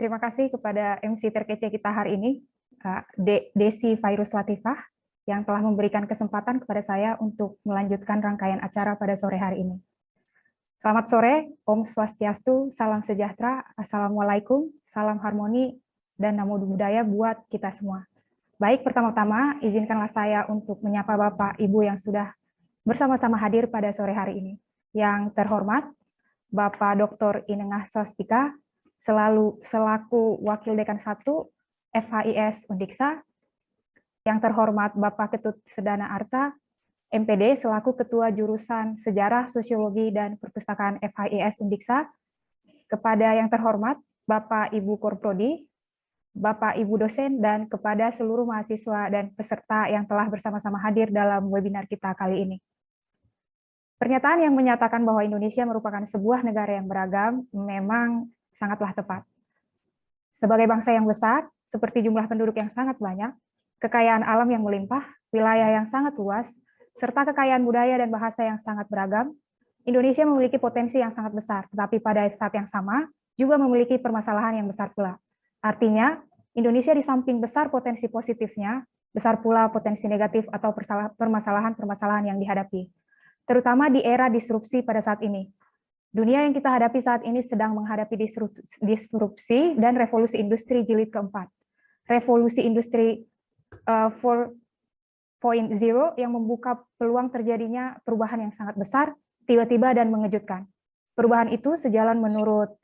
terima kasih kepada MC terkece kita hari ini, Desi Virus Latifah, yang telah memberikan kesempatan kepada saya untuk melanjutkan rangkaian acara pada sore hari ini. Selamat sore, Om Swastiastu, salam sejahtera, Assalamualaikum, salam harmoni, dan namo buddhaya buat kita semua. Baik, pertama-tama izinkanlah saya untuk menyapa Bapak Ibu yang sudah bersama-sama hadir pada sore hari ini. Yang terhormat, Bapak Dr. Inengah Swastika, selaku Wakil Dekan 1 FHIS Undiksa, yang terhormat Bapak Ketut Sedana Arta, MPD, selaku Ketua Jurusan Sejarah, Sosiologi, dan Perpustakaan FHIS Undiksa, kepada yang terhormat Bapak Ibu Korprodi, Bapak Ibu dosen, dan kepada seluruh mahasiswa dan peserta yang telah bersama-sama hadir dalam webinar kita kali ini. Pernyataan yang menyatakan bahwa Indonesia merupakan sebuah negara yang beragam memang sangatlah tepat. Sebagai bangsa yang besar, seperti jumlah penduduk yang sangat banyak, kekayaan alam yang melimpah, wilayah yang sangat luas, serta kekayaan budaya dan bahasa yang sangat beragam, Indonesia memiliki potensi yang sangat besar, tetapi pada saat yang sama juga memiliki permasalahan yang besar pula. Artinya, Indonesia di samping besar potensi positifnya, besar pula potensi negatif atau permasalahan-permasalahan yang dihadapi, terutama di era disrupsi pada saat ini. Dunia yang kita hadapi saat ini sedang menghadapi disrupsi dan revolusi industri jilid keempat. Revolusi industri 4.0 yang membuka peluang terjadinya perubahan yang sangat besar, tiba-tiba dan mengejutkan. Perubahan itu sejalan menurut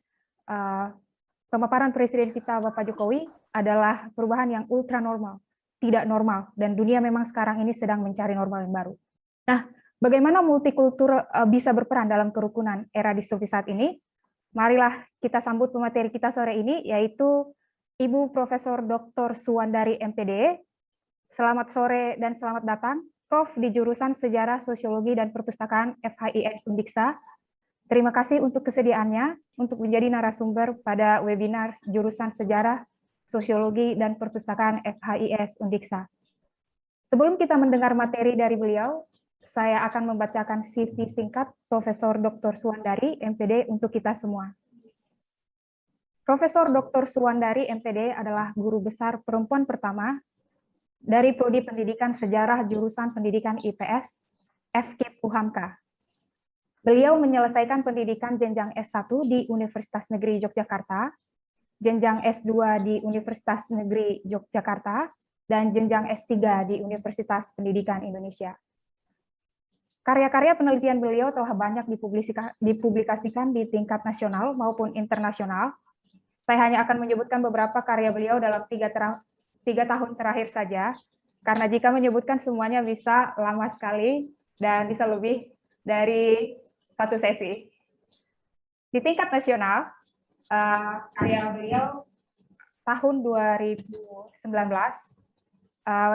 pemaparan Presiden kita Bapak Jokowi adalah perubahan yang ultra normal, tidak normal, dan dunia memang sekarang ini sedang mencari normal yang baru. Nah, bagaimana multikultur bisa berperan dalam kerukunan era disrupsi saat ini? Marilah kita sambut pemateri kita sore ini, yaitu Ibu Profesor Dr. Suwandari MPD. Selamat sore dan selamat datang, Prof. di jurusan Sejarah, Sosiologi, dan Perpustakaan FHIS Undiksa. Terima kasih untuk kesediaannya untuk menjadi narasumber pada webinar jurusan Sejarah, Sosiologi, dan Perpustakaan FHIS Undiksa. Sebelum kita mendengar materi dari beliau, saya akan membacakan CV singkat Profesor Dr. Suwandari, MPD, untuk kita semua. Profesor Dr. Suwandari, MPD, adalah guru besar perempuan pertama dari Prodi Pendidikan Sejarah Jurusan Pendidikan IPS, FKIP UHAMKA. Beliau menyelesaikan pendidikan jenjang S1 di Universitas Negeri Yogyakarta, jenjang S2 di Universitas Negeri Yogyakarta, dan jenjang S3 di Universitas Pendidikan Indonesia. Karya-karya penelitian beliau telah banyak dipublikasikan di tingkat nasional maupun internasional. Saya hanya akan menyebutkan beberapa karya beliau dalam 3 tahun terakhir saja, karena jika menyebutkan semuanya bisa lama sekali dan bisa lebih dari satu sesi. Di tingkat nasional, karya beliau tahun 2019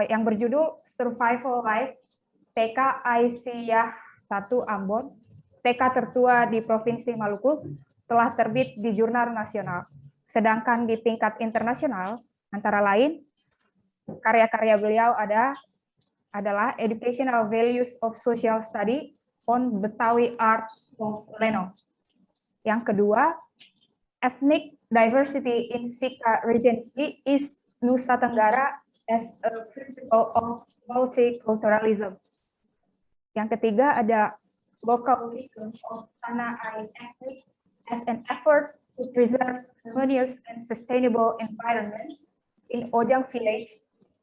yang berjudul Survival Life TK Aisyah 1 Ambon, TK tertua di Provinsi Maluku, telah terbit di jurnal nasional. Sedangkan di tingkat internasional, antara lain, karya-karya beliau adalah Educational Values of Social Study on Betawi Art of Leno. Yang kedua, Ethnic Diversity in Sika Regency is Nusa Tenggara as a Principle of Multiculturalism. Yang ketiga ada Local Wisdom of Tanah Air Ethnic as an effort to preserve harmonious and sustainable environment in Ojang Village,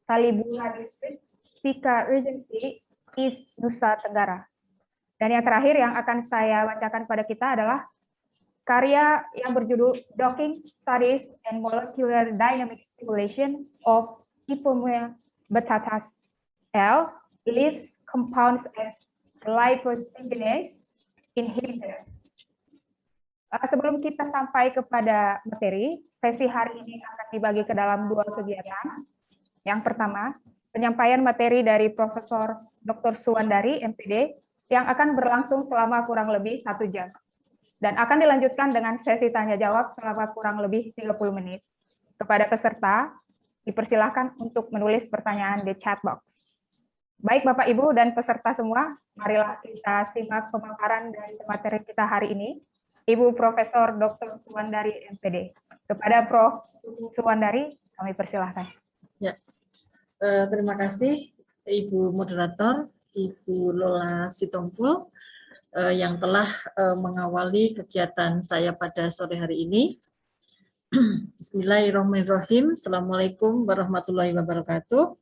Talibunga District, Sika Regency, East Nusa Tenggara. Dan yang terakhir yang akan saya bacakan pada kita adalah karya yang berjudul Docking Studies and Molecular Dynamic Simulation of Ipomea batatas L, Leaves, Compounds, and Liposygenase Inhibitor. Sebelum kita sampai kepada materi, sesi hari ini akan dibagi ke dalam 2 kegiatan. Yang pertama, penyampaian materi dari Profesor Dr. Suwandari, MPD, yang akan berlangsung selama kurang lebih 1 jam. Dan akan dilanjutkan dengan sesi tanya-jawab selama kurang lebih 30 menit. Kepada peserta, dipersilahkan untuk menulis pertanyaan di chat box. Baik Bapak Ibu dan peserta semua, marilah kita simak pemaparan dari materi kita hari ini, Ibu Profesor Dr. Suwandari MPD. Kepada Prof. Suwandari, kami persilahkan. Ya, terima kasih Ibu Moderator, Ibu Lola Sitompul, yang telah mengawali kegiatan saya pada sore hari ini. Bismillahirrahmanirrahim. Assalamualaikum warahmatullahi wabarakatuh.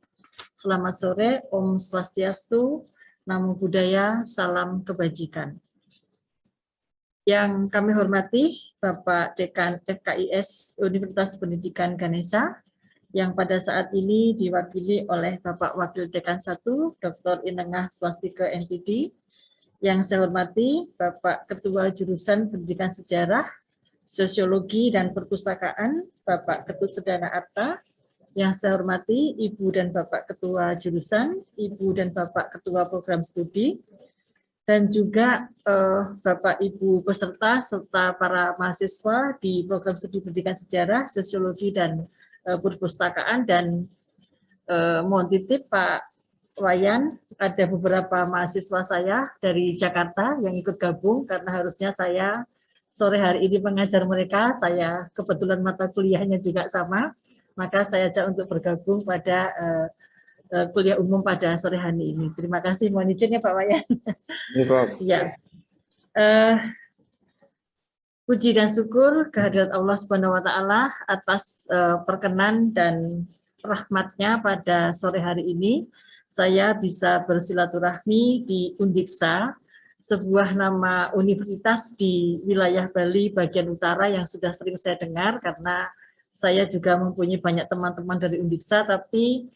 Selamat sore, Om Swastiastu, Namo Buddhaya, salam kebajikan. Yang kami hormati Bapak Dekan FKIS Universitas Pendidikan Ganesha, yang pada saat ini diwakili oleh Bapak Wakil Dekan 1, Dr. Inengah Swastika MPD. Yang saya hormati Bapak Ketua Jurusan Pendidikan Sejarah, Sosiologi dan Perpustakaan, Bapak Ketut Sedana Arta. Yang saya hormati Ibu dan Bapak Ketua Jurusan, Ibu dan Bapak Ketua Program Studi, dan juga Bapak Ibu peserta serta para mahasiswa di Program Studi Pendidikan Sejarah, Sosiologi dan Perpustakaan. Dan mohon titip Pak Wayan, ada beberapa mahasiswa saya dari Jakarta yang ikut gabung karena harusnya saya sore hari ini mengajar mereka. Saya kebetulan mata kuliahnya juga sama, maka saya ajak untuk bergabung pada kuliah umum pada sore hari ini. Terima kasih, mohon izin ya Pak Wayan. Ya, puji dan syukur kehadirat Allah Subhanahu Wa Taala atas perkenan dan rahmatnya pada sore hari ini. Saya bisa bersilaturahmi di Undiksa, sebuah nama universitas di wilayah Bali bagian utara yang sudah sering saya dengar karena saya juga mempunyai banyak teman-teman dari Undiksa, tapi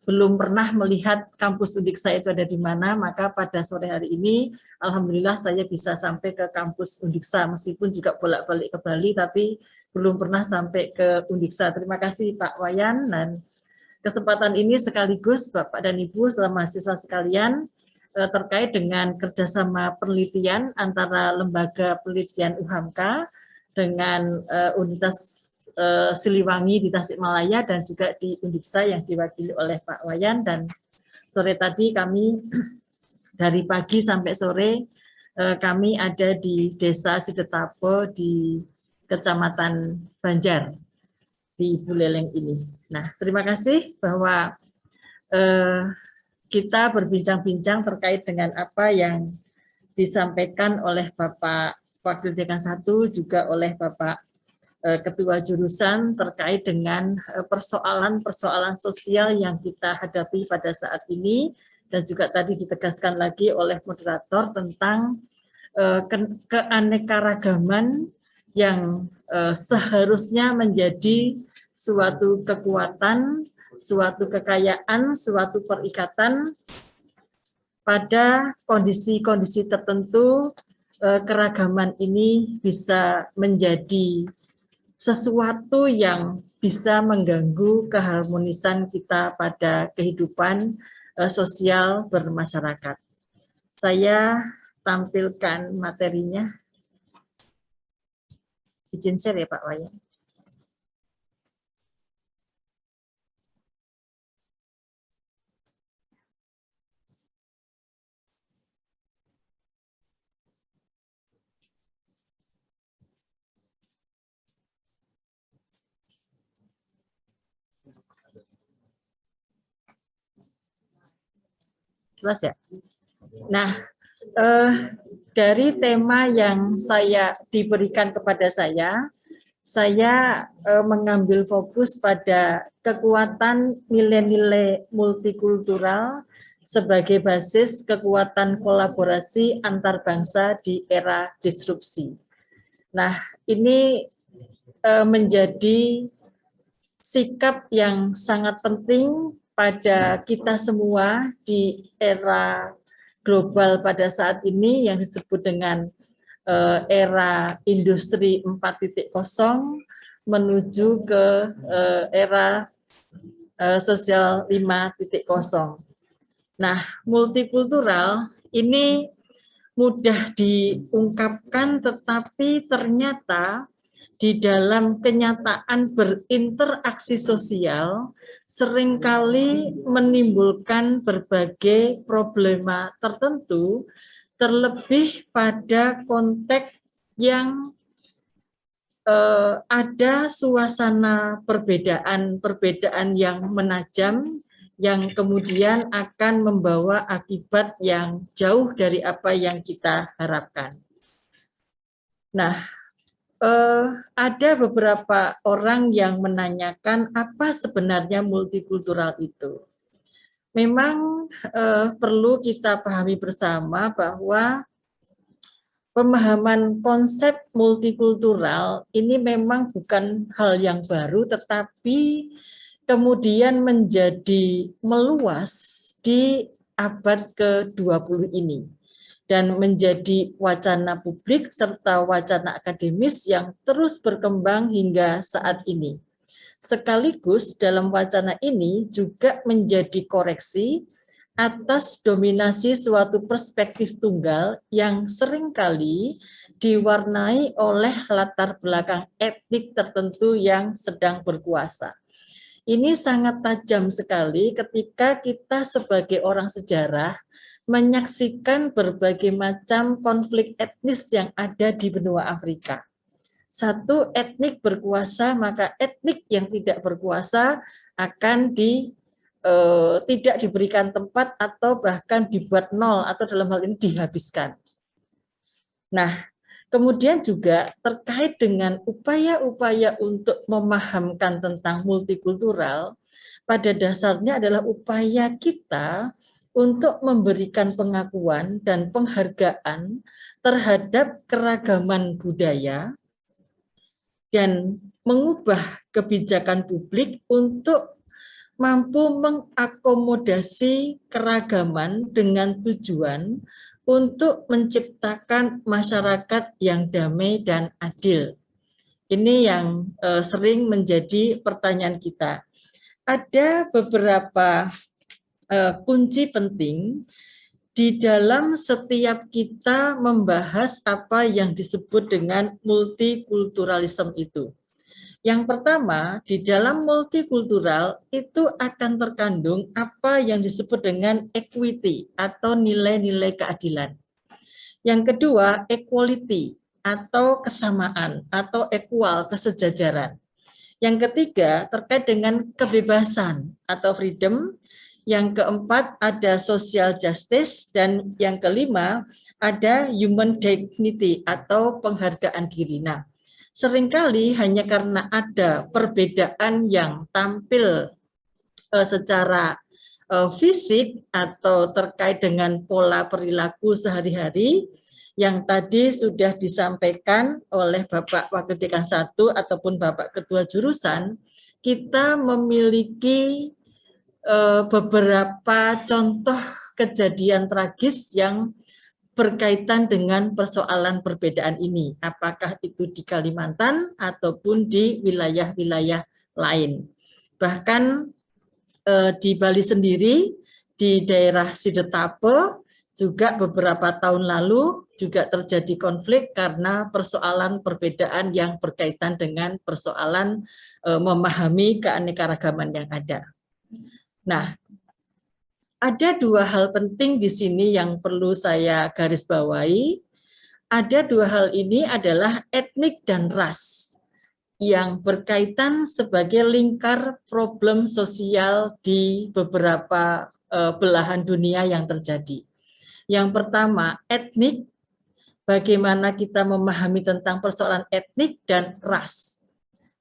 belum pernah melihat kampus Undiksa itu ada di mana. Maka pada sore hari ini alhamdulillah saya bisa sampai ke kampus Undiksa, meskipun juga bolak-balik ke Bali tapi belum pernah sampai ke Undiksa. Terima kasih Pak Wayan, dan kesempatan ini sekaligus Bapak dan Ibu selama mahasiswa sekalian terkait dengan kerjasama penelitian antara Lembaga Penelitian UHAMKA dengan Universitas Siliwangi di Tasikmalaya dan juga di Undiksa yang diwakili oleh Pak Wayan. Dan sore tadi kami dari pagi sampai sore kami ada di Desa Sidetapo di Kecamatan Banjar di Buleleng ini. Nah, terima kasih bahwa kita berbincang-bincang terkait dengan apa yang disampaikan oleh Bapak Wakil Dekan 1 juga oleh Bapak Ketua Jurusan terkait dengan persoalan-persoalan sosial yang kita hadapi pada saat ini, dan juga tadi ditegaskan lagi oleh moderator tentang keanekaragaman yang seharusnya menjadi suatu kekuatan, suatu kekayaan, suatu perikatan. Pada kondisi-kondisi tertentu, keragaman ini bisa menjadi sesuatu yang bisa mengganggu keharmonisan kita pada kehidupan sosial bermasyarakat. Saya tampilkan materinya. Izin share ya Pak Wayan. Jelas ya? Nah, dari tema yang saya diberikan kepada saya mengambil fokus pada kekuatan nilai-nilai multikultural sebagai basis kekuatan kolaborasi antar bangsa di era disrupsi. Nah, ini menjadi sikap yang sangat penting pada kita semua di era global pada saat ini yang disebut dengan era industri 4.0 menuju ke era sosial 5.0. Nah, multikultural ini mudah diungkapkan, tetapi ternyata di dalam kenyataan berinteraksi sosial seringkali menimbulkan berbagai problema tertentu, terlebih pada konteks yang ada suasana perbedaan yang menajam, yang kemudian akan membawa akibat yang jauh dari apa yang kita harapkan. Nah, ada beberapa orang yang menanyakan apa sebenarnya multikultural itu. Memang perlu kita pahami bersama bahwa pemahaman konsep multikultural ini memang bukan hal yang baru, tetapi kemudian menjadi meluas di abad ke-20 ini dan menjadi wacana publik serta wacana akademis yang terus berkembang hingga saat ini. Sekaligus dalam wacana ini juga menjadi koreksi atas dominasi suatu perspektif tunggal yang seringkali diwarnai oleh latar belakang etnik tertentu yang sedang berkuasa. Ini sangat tajam sekali ketika kita sebagai orang sejarah menyaksikan berbagai macam konflik etnis yang ada di benua Afrika. Satu etnik berkuasa, maka etnik yang tidak berkuasa akan tidak diberikan tempat atau bahkan dibuat nol atau dalam hal ini dihabiskan. Nah, kemudian juga terkait dengan upaya-upaya untuk memahamkan tentang multikultural, pada dasarnya adalah upaya kita untuk memberikan pengakuan dan penghargaan terhadap keragaman budaya dan mengubah kebijakan publik untuk mampu mengakomodasi keragaman dengan tujuan untuk menciptakan masyarakat yang damai dan adil. Ini yang sering menjadi pertanyaan kita. Ada beberapa kunci penting di dalam setiap kita membahas apa yang disebut dengan multikulturalisme itu. Yang pertama, di dalam multikultural itu akan terkandung apa yang disebut dengan equity atau nilai-nilai keadilan. Yang kedua, equality atau kesamaan atau equal, kesejajaran. Yang ketiga, terkait dengan kebebasan atau freedom. Yang keempat, ada social justice. Dan yang kelima, ada human dignity atau penghargaan diri. Nah, seringkali hanya karena ada perbedaan yang tampil secara fisik atau terkait dengan pola perilaku sehari-hari yang tadi sudah disampaikan oleh Bapak Wakil Dekan 1 ataupun Bapak Ketua Jurusan, kita memiliki beberapa contoh kejadian tragis yang berkaitan dengan persoalan perbedaan ini, apakah itu di Kalimantan ataupun di wilayah-wilayah lain. Bahkan di Bali sendiri, di daerah Sidetape, juga beberapa tahun lalu juga terjadi konflik karena persoalan perbedaan yang berkaitan dengan persoalan memahami keanekaragaman yang ada. Nah, ada dua hal penting di sini yang perlu saya garis bawahi. Ada dua hal ini adalah etnik dan ras yang berkaitan sebagai lingkar problem sosial di beberapa belahan dunia yang terjadi. Yang pertama, etnik, bagaimana kita memahami tentang persoalan etnik dan ras.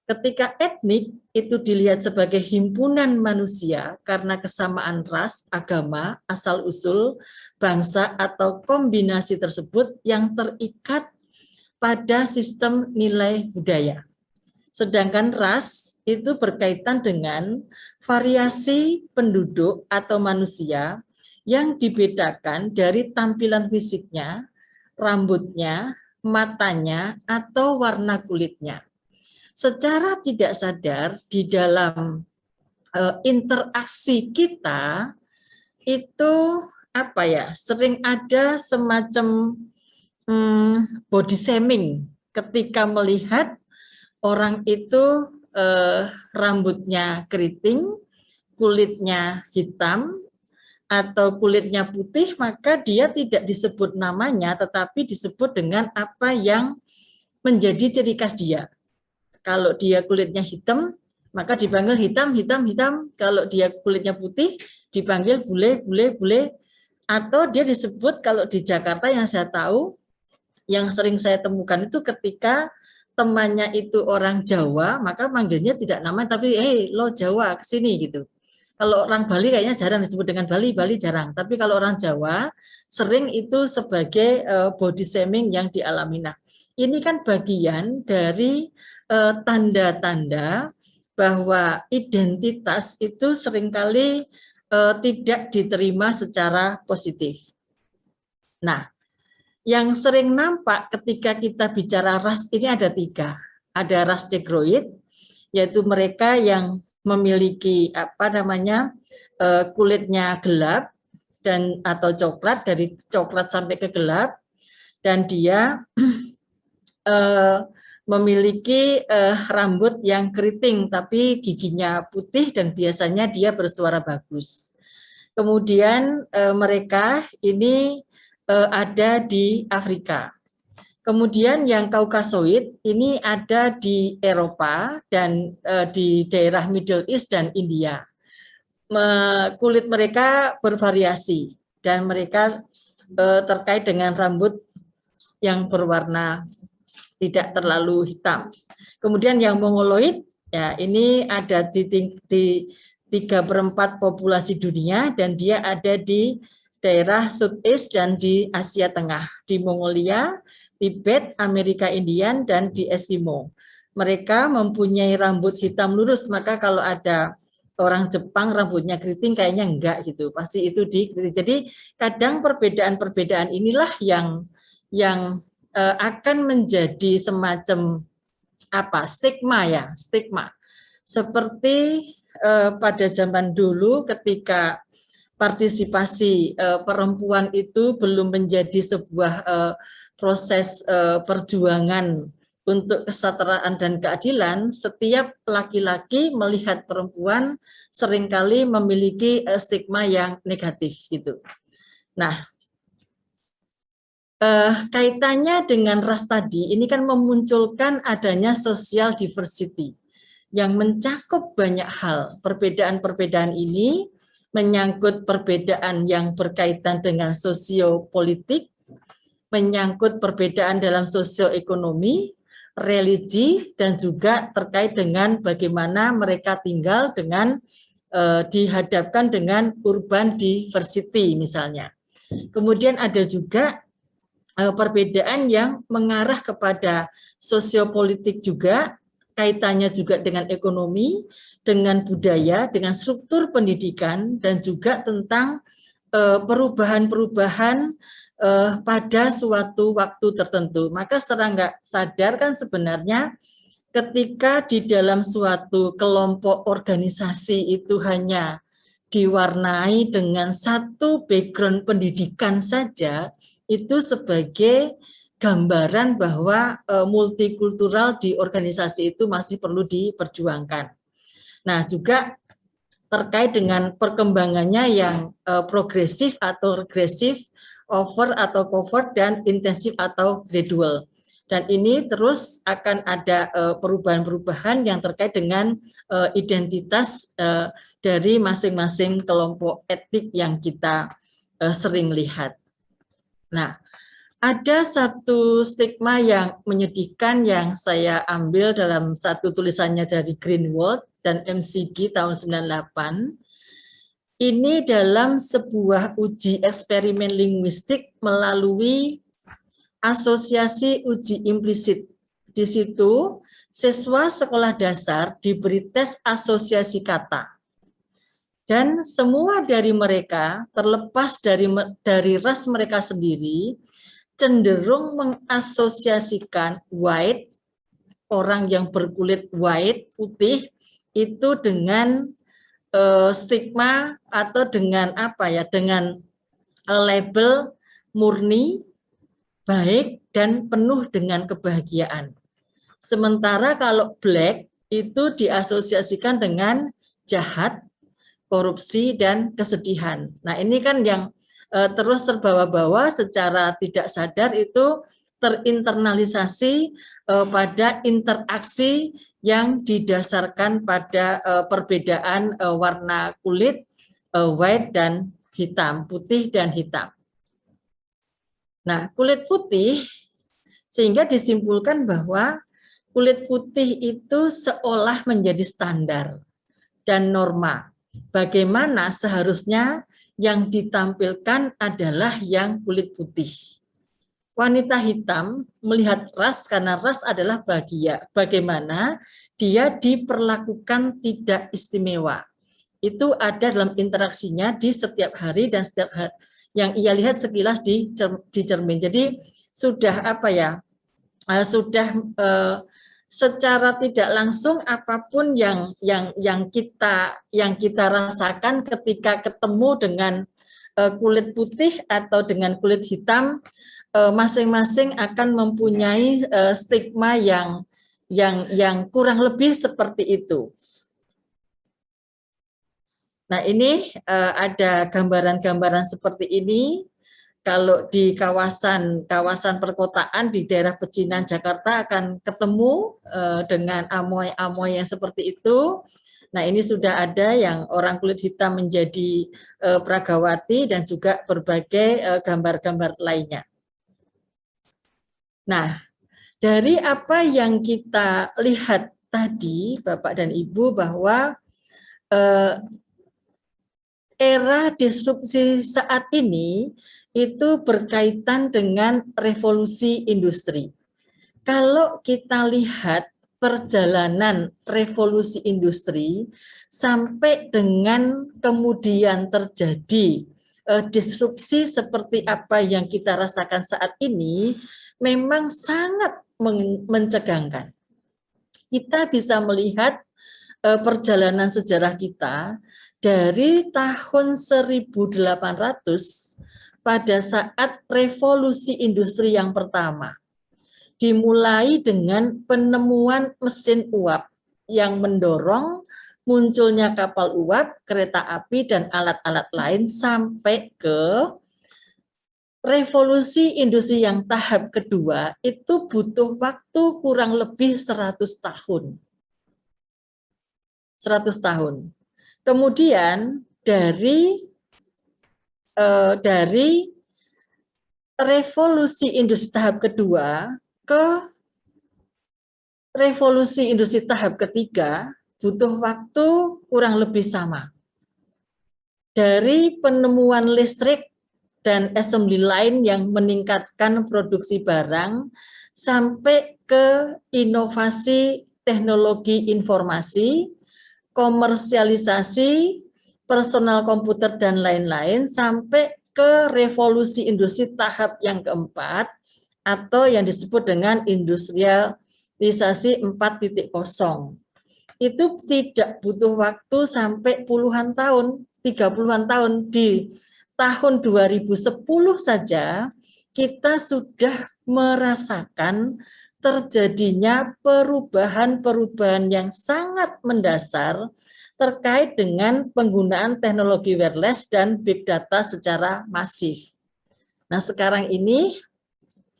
Ketika etnik itu dilihat sebagai himpunan manusia karena kesamaan ras, agama, asal-usul, bangsa, atau kombinasi tersebut yang terikat pada sistem nilai budaya. Sedangkan ras itu berkaitan dengan variasi penduduk atau manusia yang dibedakan dari tampilan fisiknya, rambutnya, matanya, atau warna kulitnya. Secara tidak sadar di dalam interaksi kita itu sering ada semacam body shaming ketika melihat orang itu rambutnya keriting, kulitnya hitam atau kulitnya putih, maka dia tidak disebut namanya tetapi disebut dengan apa yang menjadi ciri khas dia. Kalau dia kulitnya hitam, maka dipanggil hitam, hitam, hitam. Kalau dia kulitnya putih, dipanggil bule, bule, bule. Atau dia disebut kalau di Jakarta yang saya tahu, yang sering saya temukan itu ketika temannya itu orang Jawa, maka manggilnya tidak namanya, tapi lo Jawa, kesini gitu. Kalau orang Bali kayaknya jarang disebut dengan Bali, Bali jarang. Tapi kalau orang Jawa, sering itu sebagai body shaming yang dialami. Nah, ini kan bagian dari tanda-tanda bahwa identitas itu seringkali tidak diterima secara positif. Nah, yang sering nampak ketika kita bicara ras ini ada 3. Ada ras negroid, yaitu mereka yang memiliki kulitnya gelap dan atau coklat, dari coklat sampai ke gelap, dan dia memiliki rambut yang keriting tapi giginya putih dan biasanya dia bersuara bagus. Kemudian mereka ini ada di Afrika. Kemudian yang Kaukasoid ini ada di Eropa dan di daerah Middle East dan India. Kulit mereka bervariasi dan mereka terkait dengan rambut yang berwarna tidak terlalu hitam. Kemudian yang Mongoloid, ya ini ada di 3/4 populasi dunia dan dia ada di daerah Southeast dan di Asia Tengah, di Mongolia, Tibet, Amerika Indian, dan di Eskimo. Mereka mempunyai rambut hitam lurus, maka kalau ada orang Jepang rambutnya keriting kayaknya enggak gitu, pasti itu dikeriting. Jadi kadang perbedaan-perbedaan inilah yang akan menjadi semacam stigma ya, stigma. Seperti pada zaman dulu ketika partisipasi perempuan itu belum menjadi sebuah proses perjuangan untuk kesetaraan dan keadilan, setiap laki-laki melihat perempuan seringkali memiliki stigma yang negatif gitu. Nah, kaitannya dengan ras tadi, ini kan memunculkan adanya social diversity yang mencakup banyak hal. Perbedaan-perbedaan ini menyangkut perbedaan yang berkaitan dengan sosiopolitik, menyangkut perbedaan dalam sosioekonomi, religi, dan juga terkait dengan bagaimana mereka tinggal dengan dihadapkan dengan urban diversity misalnya. Kemudian ada juga perbedaan yang mengarah kepada sosiopolitik juga, kaitannya juga dengan ekonomi, dengan budaya, dengan struktur pendidikan, dan juga tentang perubahan-perubahan pada suatu waktu tertentu. Maka secara nggak sadar kan sebenarnya ketika di dalam suatu kelompok organisasi itu hanya diwarnai dengan satu background pendidikan saja, itu sebagai gambaran bahwa multikultural di organisasi itu masih perlu diperjuangkan. Nah, juga terkait dengan perkembangannya yang progresif atau regresif, over atau covert, dan intensif atau gradual. Dan ini terus akan ada perubahan-perubahan yang terkait dengan identitas dari masing-masing kelompok etnik yang kita sering lihat. Nah, ada satu stigma yang menyedihkan yang saya ambil dalam satu tulisannya dari Greenwald dan McGee tahun 98. Ini dalam sebuah uji eksperimen linguistik melalui asosiasi uji implisit. Di situ, siswa sekolah dasar diberi tes asosiasi kata. Dan semua dari mereka, terlepas dari ras mereka sendiri, cenderung mengasosiasikan white, orang yang berkulit white, putih, itu dengan stigma atau dengan dengan label murni, baik, dan penuh dengan kebahagiaan. Sementara kalau black itu diasosiasikan dengan jahat, korupsi, dan kesedihan. Nah, ini kan yang terus terbawa-bawa secara tidak sadar itu terinternalisasi pada interaksi yang didasarkan pada perbedaan warna kulit, white dan hitam, putih dan hitam. Nah, kulit putih, sehingga disimpulkan bahwa kulit putih itu seolah menjadi standar dan norma. Bagaimana seharusnya yang ditampilkan adalah yang kulit putih. Wanita hitam melihat ras karena ras adalah bagaimana dia diperlakukan tidak istimewa. Itu ada dalam interaksinya di setiap hari dan setiap hari yang ia lihat sekilas di cermin. Jadi sudah sudah secara tidak langsung apapun yang kita rasakan ketika ketemu dengan kulit putih atau dengan kulit hitam, masing-masing akan mempunyai stigma yang kurang lebih seperti itu. Nah, ini ada gambaran-gambaran seperti ini. Kalau di kawasan perkotaan di daerah pecinan Jakarta akan ketemu dengan amoy-amoy yang seperti itu. Nah, ini sudah ada yang orang kulit hitam menjadi pragawati dan juga berbagai gambar-gambar lainnya. Nah, dari apa yang kita lihat tadi, Bapak dan Ibu, bahwa era disrupsi saat ini itu berkaitan dengan revolusi industri. Kalau kita lihat perjalanan revolusi industri sampai dengan kemudian terjadi disrupsi seperti apa yang kita rasakan saat ini, memang sangat mencegangkan. Kita bisa melihat perjalanan sejarah kita dari tahun 1800 pada saat revolusi industri yang pertama. Dimulai dengan penemuan mesin uap yang mendorong munculnya kapal uap, kereta api, dan alat-alat lain sampai ke revolusi industri yang tahap kedua itu butuh waktu kurang lebih 100 tahun. 100 tahun. Kemudian dari revolusi industri tahap kedua ke revolusi industri tahap ketiga butuh waktu kurang lebih sama. Dari penemuan listrik dan assembly line yang meningkatkan produksi barang sampai ke inovasi teknologi informasi, komersialisasi, personal komputer, dan lain-lain, sampai ke revolusi industri tahap yang keempat, atau yang disebut dengan industrialisasi 4.0. Itu tidak butuh waktu sampai puluhan tahun, 30-an tahun. Di tahun 2010 saja, kita sudah merasakan terjadinya perubahan-perubahan yang sangat mendasar terkait dengan penggunaan teknologi wireless dan big data secara masif. Nah, sekarang ini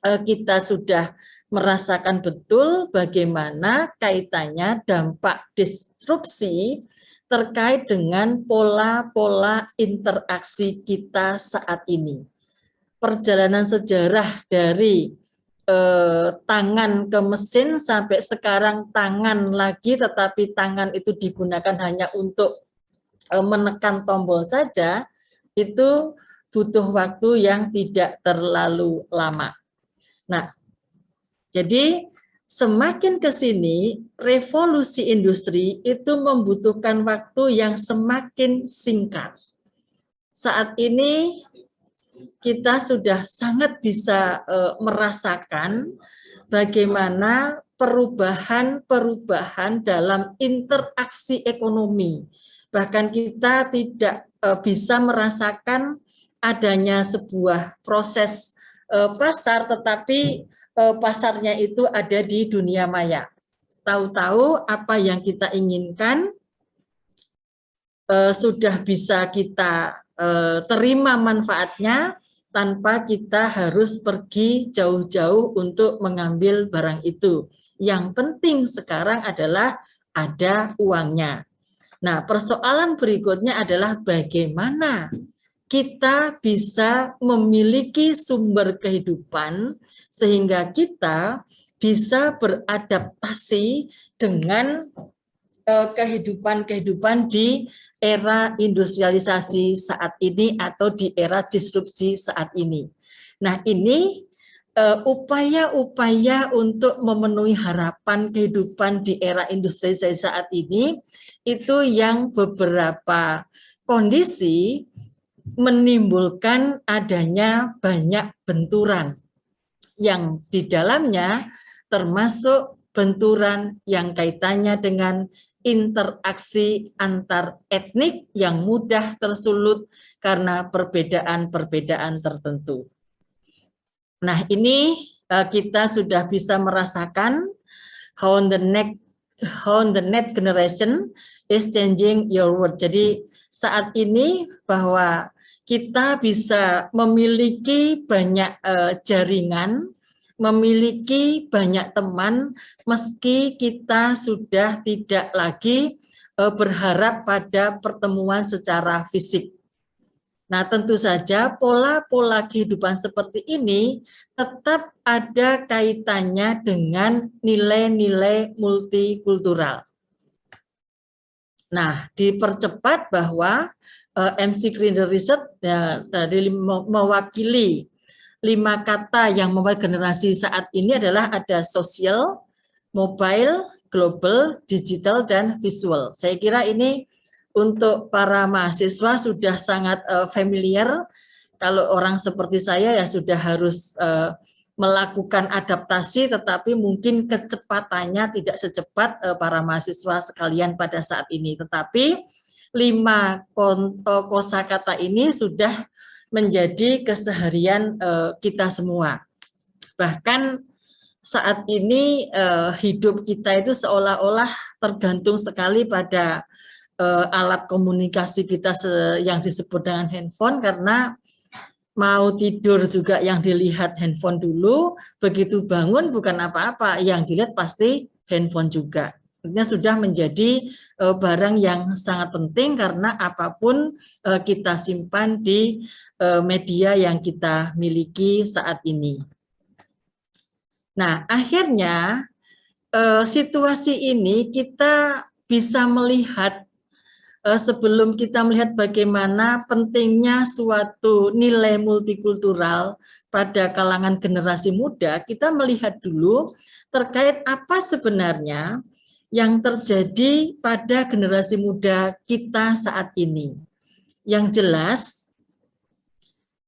kita sudah merasakan betul bagaimana kaitannya dampak disrupsi terkait dengan pola-pola interaksi kita saat ini. Perjalanan sejarah dari tangan ke mesin sampai sekarang tangan lagi, tetapi tangan itu digunakan hanya untuk menekan tombol saja, itu butuh waktu yang tidak terlalu lama. Nah, jadi semakin ke sini revolusi industri itu membutuhkan waktu yang semakin singkat. Saat ini kita sudah sangat bisa merasakan bagaimana perubahan-perubahan dalam interaksi ekonomi. Bahkan kita tidak bisa merasakan adanya sebuah proses pasar, tetapi pasarnya itu ada di dunia maya. Tahu-tahu apa yang kita inginkan sudah bisa kita terima manfaatnya, tanpa kita harus pergi jauh-jauh untuk mengambil barang itu. Yang penting sekarang adalah ada uangnya. Nah, persoalan berikutnya adalah bagaimana kita bisa memiliki sumber kehidupan sehingga kita bisa beradaptasi dengan kehidupan di era industrialisasi saat ini atau di era disrupsi saat ini. Nah, ini upaya-upaya untuk memenuhi harapan kehidupan di era industrialisasi saat ini itu yang beberapa kondisi menimbulkan adanya banyak benturan yang di dalamnya termasuk benturan yang kaitannya dengan interaksi antar etnik yang mudah tersulut karena perbedaan-perbedaan tertentu. Nah, ini kita sudah bisa merasakan how the next generation is changing your world. Jadi saat ini bahwa kita bisa memiliki banyak jaringan, memiliki banyak teman, meski kita sudah tidak lagi berharap pada pertemuan secara fisik. Nah, tentu saja pola-pola kehidupan seperti ini tetap ada kaitannya dengan nilai-nilai multikultural. Nah, dipercepat bahwa MC Grinder Research dari mewakili 5 kata yang membuat generasi saat ini adalah ada sosial, mobile, global, digital, dan visual. Saya kira ini untuk para mahasiswa sudah sangat familiar. Kalau orang seperti saya ya sudah harus melakukan adaptasi, tetapi mungkin kecepatannya tidak secepat para mahasiswa sekalian pada saat ini. Tetapi 5 kosakata ini sudah menjadi keseharian kita semua. Bahkan saat ini hidup kita itu seolah-olah tergantung sekali pada alat komunikasi kita yang disebut dengan handphone, karena mau tidur juga yang dilihat handphone dulu, begitu bangun bukan apa-apa, yang dilihat pasti handphone juga. Artinya sudah menjadi barang yang sangat penting karena apapun kita simpan di media yang kita miliki saat ini. Nah, akhirnya situasi ini kita bisa melihat sebelum kita melihat bagaimana pentingnya suatu nilai multikultural pada kalangan generasi muda, kita melihat dulu terkait apa sebenarnya yang terjadi pada generasi muda kita saat ini. Yang jelas,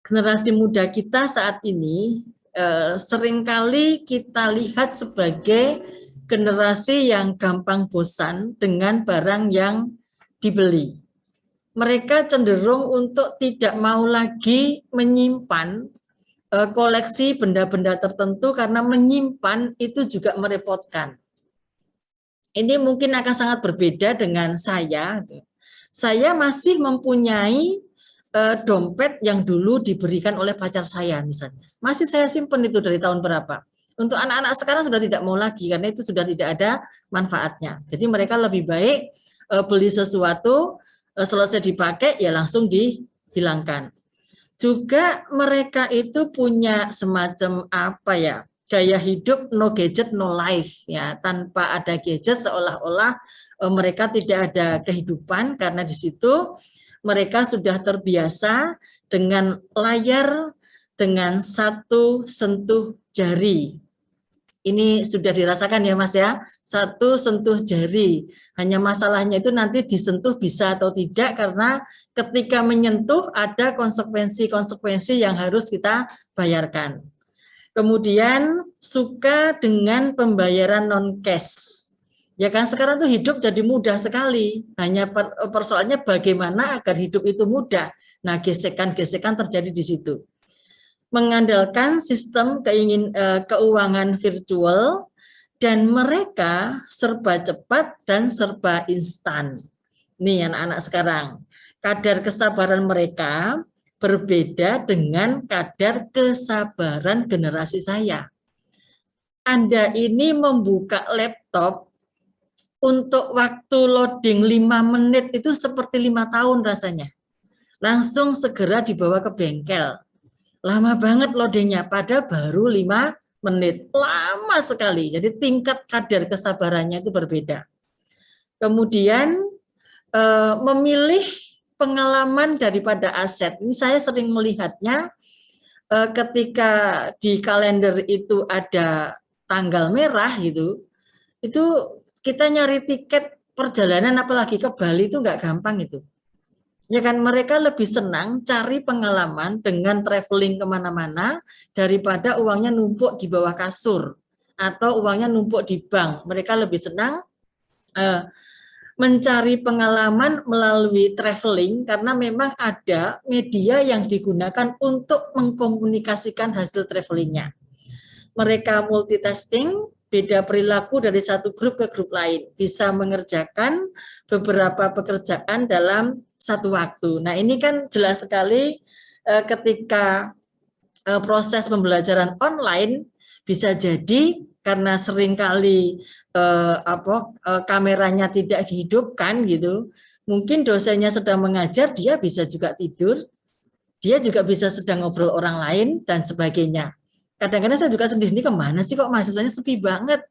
generasi muda kita saat ini seringkali kita lihat sebagai generasi yang gampang bosan dengan barang yang dibeli. Mereka cenderung untuk tidak mau lagi menyimpan koleksi benda-benda tertentu karena menyimpan itu juga merepotkan. Ini mungkin akan sangat berbeda dengan saya. Saya masih mempunyai dompet yang dulu diberikan oleh pacar saya misalnya. Masih saya simpan itu dari tahun berapa. Untuk anak-anak sekarang sudah tidak mau lagi karena itu sudah tidak ada manfaatnya. Jadi mereka lebih baik beli sesuatu, selesai dipakai ya langsung dihilangkan. Juga mereka itu punya semacam apa ya, gaya hidup no gadget no life ya, tanpa ada gadget seolah-olah mereka tidak ada kehidupan karena di situ mereka sudah terbiasa dengan layar dengan satu sentuh jari. Ini sudah dirasakan ya Mas ya, satu sentuh jari. Hanya masalahnya itu nanti disentuh bisa atau tidak, karena ketika menyentuh ada konsekuensi-konsekuensi yang harus kita bayarkan. Kemudian suka dengan pembayaran non-cash. Ya kan sekarang tuh hidup jadi mudah sekali. Hanya persoalannya bagaimana agar hidup itu mudah. Nah, gesekan-gesekan terjadi di situ. Mengandalkan sistem keuangan virtual dan mereka serba cepat dan serba instan. Nih anak-anak sekarang, kadar kesabaran mereka berbeda dengan kadar kesabaran generasi saya. Anda ini membuka laptop untuk waktu loading 5 menit itu seperti 5 tahun rasanya. Langsung segera dibawa ke bengkel. Lama banget loadingnya, padahal baru 5 menit. Lama sekali, jadi tingkat kadar kesabarannya itu berbeda. Kemudian memilih pengalaman daripada aset. Ini saya sering melihatnya ketika di kalender itu ada tanggal merah gitu, itu kita nyari tiket perjalanan apalagi ke Bali itu nggak gampang itu. Ya kan, mereka lebih senang cari pengalaman dengan traveling kemana-mana daripada uangnya numpuk di bawah kasur atau uangnya numpuk di bank. Mereka lebih senang mencari pengalaman melalui traveling karena memang ada media yang digunakan untuk mengkomunikasikan hasil travelingnya. Mereka multitasking, beda perilaku dari satu grup ke grup lain, bisa mengerjakan beberapa pekerjaan dalam satu waktu. Nah, ini kan jelas sekali ketika proses pembelajaran online bisa jadi karena seringkali kameranya tidak dihidupkan gitu, mungkin dosennya sedang mengajar, dia bisa juga tidur, dia juga bisa sedang ngobrol orang lain dan sebagainya. Kadang-kadang saya juga sedih, ini kemana sih kok mahasiswanya sepi banget,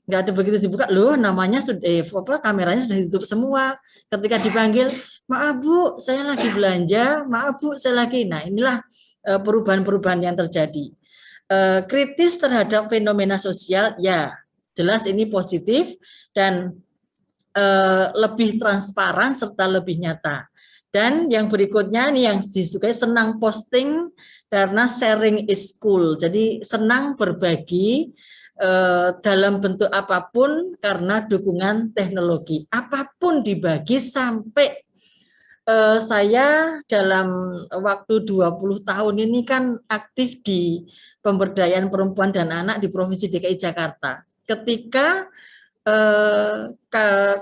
nggak ada begitu dibuka, loh namanya sudah kameranya sudah ditutup semua. Ketika dipanggil, maaf Bu, saya lagi belanja, maaf Bu, saya lagi. Nah, inilah perubahan-perubahan yang terjadi. Kritis terhadap fenomena sosial, ya jelas ini positif dan lebih transparan serta lebih nyata. Dan yang berikutnya nih yang disukai, senang posting karena sharing is cool. Jadi senang berbagi dalam bentuk apapun karena dukungan teknologi. Apapun dibagi sampai saya dalam waktu 20 tahun ini kan aktif di pemberdayaan perempuan dan anak di Provinsi DKI Jakarta. Ketika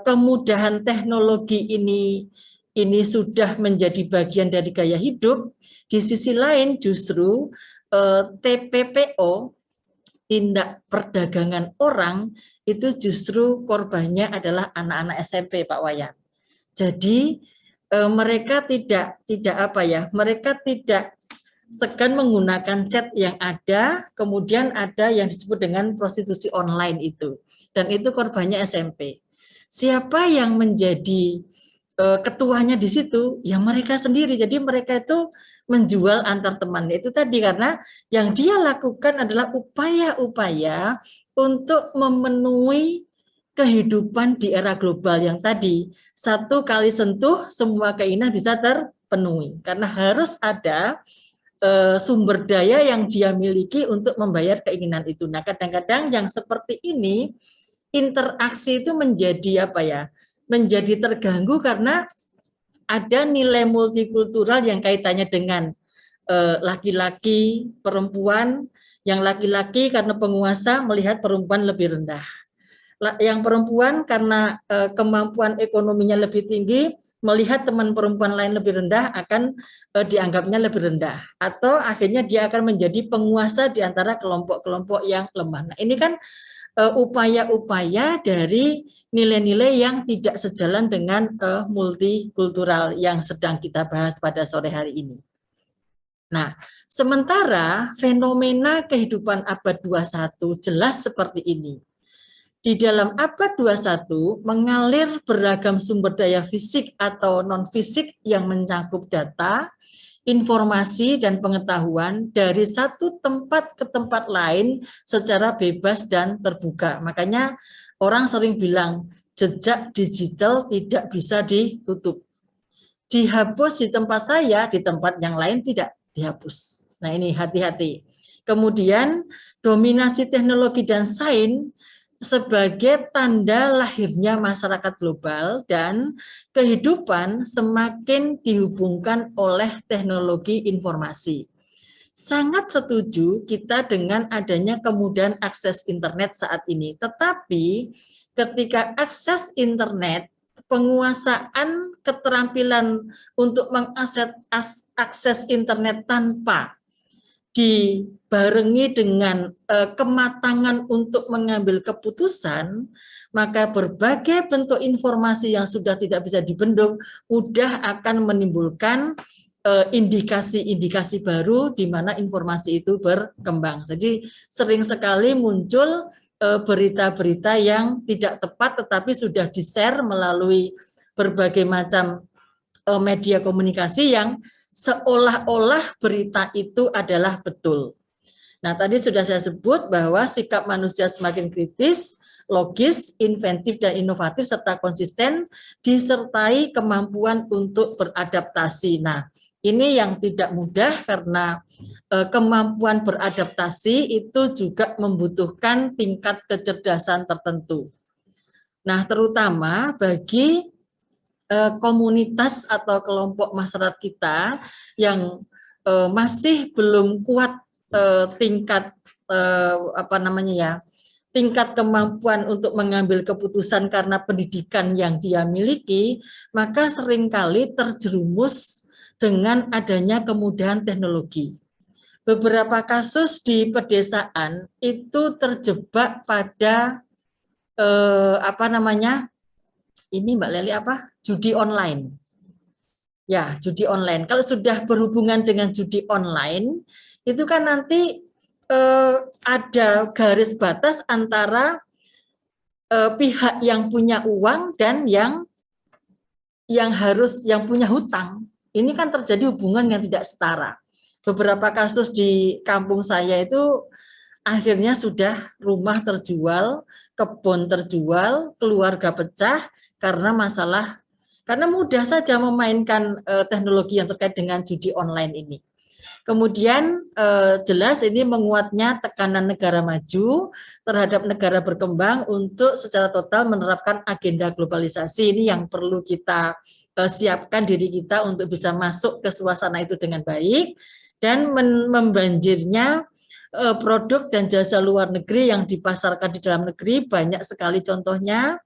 kemudahan teknologi ini sudah menjadi bagian dari gaya hidup, di sisi lain justru TPPO, tindak perdagangan orang, itu justru korbannya adalah anak-anak SMP, Pak Wayan. Jadi mereka mereka tidak segan menggunakan chat yang ada, kemudian ada yang disebut dengan prostitusi online itu, dan itu korbannya SMP. Siapa yang menjadi ketuanya di situ? Ya mereka sendiri. Jadi mereka itu menjual antar teman. Itu tadi karena yang dia lakukan adalah upaya-upaya untuk memenuhi kehidupan di era global yang tadi. Satu kali sentuh, semua keinginan bisa terpenuhi. Karena harus ada sumber daya yang dia miliki untuk membayar keinginan itu. Nah, kadang-kadang yang seperti ini, interaksi itu menjadi menjadi terganggu karena ada nilai multikultural yang kaitannya dengan laki-laki, perempuan, yang laki-laki karena penguasa melihat perempuan lebih rendah. Yang perempuan karena kemampuan ekonominya lebih tinggi, melihat teman perempuan lain lebih rendah akan dianggapnya lebih rendah. Atau akhirnya dia akan menjadi penguasa di antara kelompok-kelompok yang lemah. Nah, ini kan upaya-upaya dari nilai-nilai yang tidak sejalan dengan multikultural yang sedang kita bahas pada sore hari ini. Nah, sementara fenomena kehidupan abad 21 jelas seperti ini. Di dalam abad 21 mengalir beragam sumber daya fisik atau non-fisik yang mencakup data, informasi, dan pengetahuan dari satu tempat ke tempat lain secara bebas dan terbuka. Makanya orang sering bilang jejak digital tidak bisa ditutup. Dihapus di tempat saya, di tempat yang lain tidak dihapus. Nah, ini hati-hati. Kemudian dominasi teknologi dan sains sebagai tanda lahirnya masyarakat global dan kehidupan semakin dihubungkan oleh teknologi informasi. Sangat setuju kita dengan adanya kemudahan akses internet saat ini. Tetapi ketika akses internet penguasaan keterampilan untuk mengakses internet tanpa dibarengi dengan kematangan untuk mengambil keputusan, maka berbagai bentuk informasi yang sudah tidak bisa dibendung mudah akan menimbulkan indikasi-indikasi baru di mana informasi itu berkembang. Jadi sering sekali muncul berita-berita yang tidak tepat tetapi sudah di-share melalui berbagai macam media komunikasi yang seolah-olah berita itu adalah betul. Nah, tadi sudah saya sebut bahwa sikap manusia semakin kritis, logis, inventif, dan inovatif, serta konsisten, disertai kemampuan untuk beradaptasi. Nah, ini yang tidak mudah karena kemampuan beradaptasi itu juga membutuhkan tingkat kecerdasan tertentu. Nah, terutama bagi komunitas atau kelompok masyarakat kita yang masih belum kuat tingkat tingkat kemampuan untuk mengambil keputusan karena pendidikan yang dia miliki, maka seringkali terjerumus dengan adanya kemudahan teknologi. Beberapa kasus di pedesaan itu terjebak pada ini Mbak Leli judi online. Ya, judi online. Kalau sudah berhubungan dengan judi online, itu kan nanti ada garis batas antara pihak yang punya uang dan yang punya hutang. Ini kan terjadi hubungan yang tidak setara. Beberapa kasus di kampung saya itu akhirnya sudah rumah terjual, kebun terjual, keluarga pecah karena mudah saja memainkan teknologi yang terkait dengan judi online ini. Kemudian jelas ini menguatnya tekanan negara maju terhadap negara berkembang untuk secara total menerapkan agenda globalisasi. Ini yang perlu kita siapkan diri kita untuk bisa masuk ke suasana itu dengan baik dan membanjirnya produk dan jasa luar negeri yang dipasarkan di dalam negeri banyak sekali contohnya.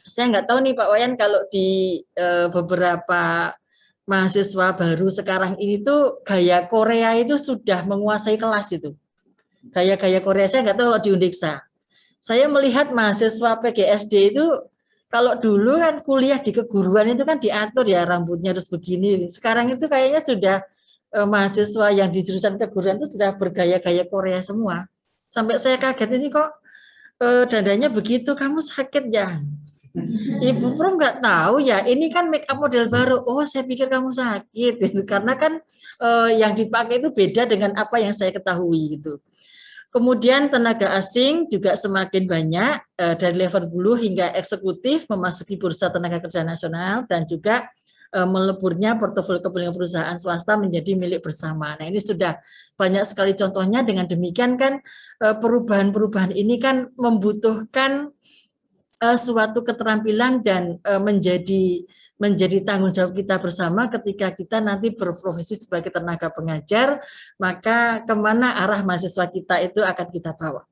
Saya nggak tahu nih Pak Wayan kalau di beberapa mahasiswa baru sekarang ini tuh gaya Korea itu sudah menguasai kelas itu. Gaya-gaya Korea saya nggak tahu kalau di Undiksa. Saya melihat mahasiswa PGSD itu kalau dulu kan kuliah di keguruan itu kan diatur ya rambutnya harus begini. Sekarang itu kayaknya sudah mahasiswa yang di jurusan keguruan itu sudah bergaya-gaya Korea semua. Sampai saya kaget ini kok dadanya begitu, kamu sakit ya? Ibu Prof nggak tahu ya, ini kan make up model baru. Oh, saya pikir kamu sakit gitu. Karena kan yang dipakai itu beda dengan apa yang saya ketahui gitu. Kemudian tenaga asing juga semakin banyak dari level hulu hingga eksekutif memasuki bursa tenaga kerja nasional dan juga meleburnya portofolio kepentingan perusahaan swasta menjadi milik bersama. Nah, ini sudah banyak sekali contohnya. Dengan demikian kan perubahan-perubahan ini kan membutuhkan suatu keterampilan dan menjadi tanggung jawab kita bersama ketika kita nanti berprofesi sebagai tenaga pengajar, maka kemana arah mahasiswa kita itu akan kita bawa.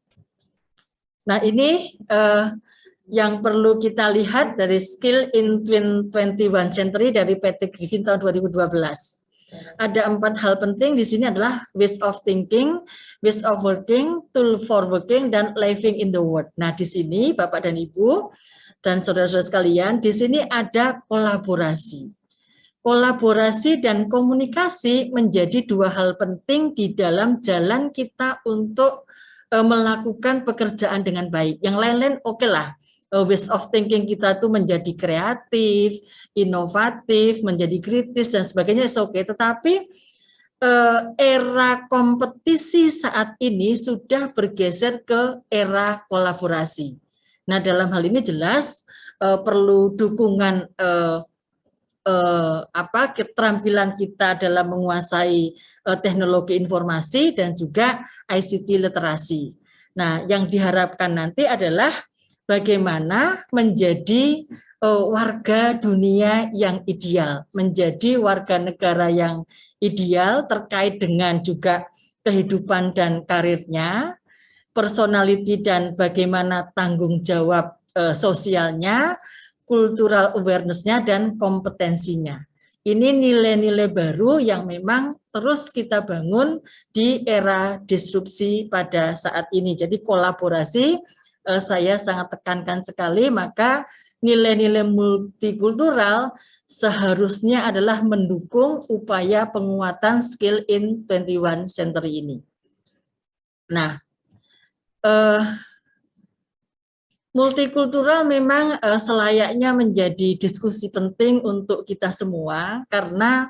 Nah, ini yang perlu kita lihat dari Skill in 21 Century dari PT Griffin tahun 2012. Ada 4 hal penting di sini adalah ways of thinking, ways of working, tool for working, dan living in the world. Nah, di sini Bapak dan Ibu dan saudara-saudara sekalian, di sini ada kolaborasi. Kolaborasi dan komunikasi menjadi 2 hal penting di dalam jalan kita untuk melakukan pekerjaan dengan baik. Yang lain-lain oke lah. Ways of thinking kita tuh menjadi kreatif, inovatif, menjadi kritis dan sebagainya, oke. Tetapi era kompetisi saat ini sudah bergeser ke era kolaborasi. Nah, dalam hal ini jelas perlu dukungan keterampilan kita dalam menguasai teknologi informasi dan juga ICT literasi. Nah, yang diharapkan nanti adalah bagaimana menjadi warga dunia yang ideal, menjadi warga negara yang ideal terkait dengan juga kehidupan dan karirnya, personality dan bagaimana tanggung jawab sosialnya, cultural awareness-nya dan kompetensinya. Ini nilai-nilai baru yang memang terus kita bangun di era disrupsi pada saat ini. Jadi kolaborasi saya sangat tekankan sekali, maka nilai-nilai multikultural seharusnya adalah mendukung upaya penguatan skill in 21 century ini. Nah, multikultural memang selayaknya menjadi diskusi penting untuk kita semua, karena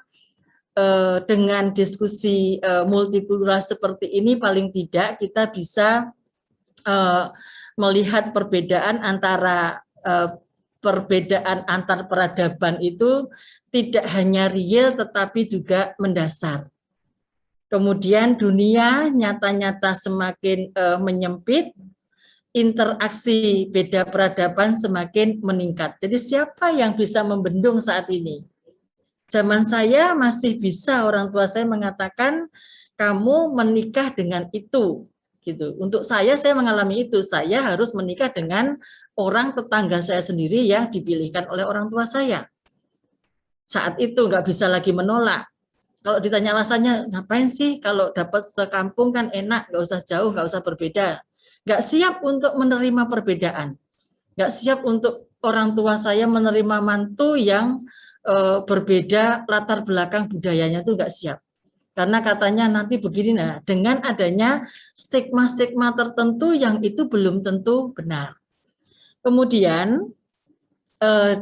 dengan diskusi multikultural seperti ini paling tidak kita bisa melihat perbedaan antara perbedaan antar peradaban itu tidak hanya real tetapi juga mendasar. Kemudian dunia nyata-nyata semakin menyempit, interaksi beda peradaban semakin meningkat. Jadi siapa yang bisa membendung saat ini? Zaman saya masih bisa orang tua saya mengatakan kamu menikah dengan itu, gitu. Untuk saya mengalami itu. Saya harus menikah dengan orang tetangga saya sendiri yang dipilihkan oleh orang tua saya. Saat itu nggak bisa lagi menolak. Kalau ditanya alasannya, ngapain sih kalau dapat sekampung kan enak, nggak usah jauh, nggak usah berbeda. Nggak siap untuk menerima perbedaan, nggak siap untuk orang tua saya menerima mantu yang berbeda latar belakang budayanya, itu nggak siap. Karena katanya nanti begini, nah, dengan adanya stigma-stigma tertentu yang itu belum tentu benar. Kemudian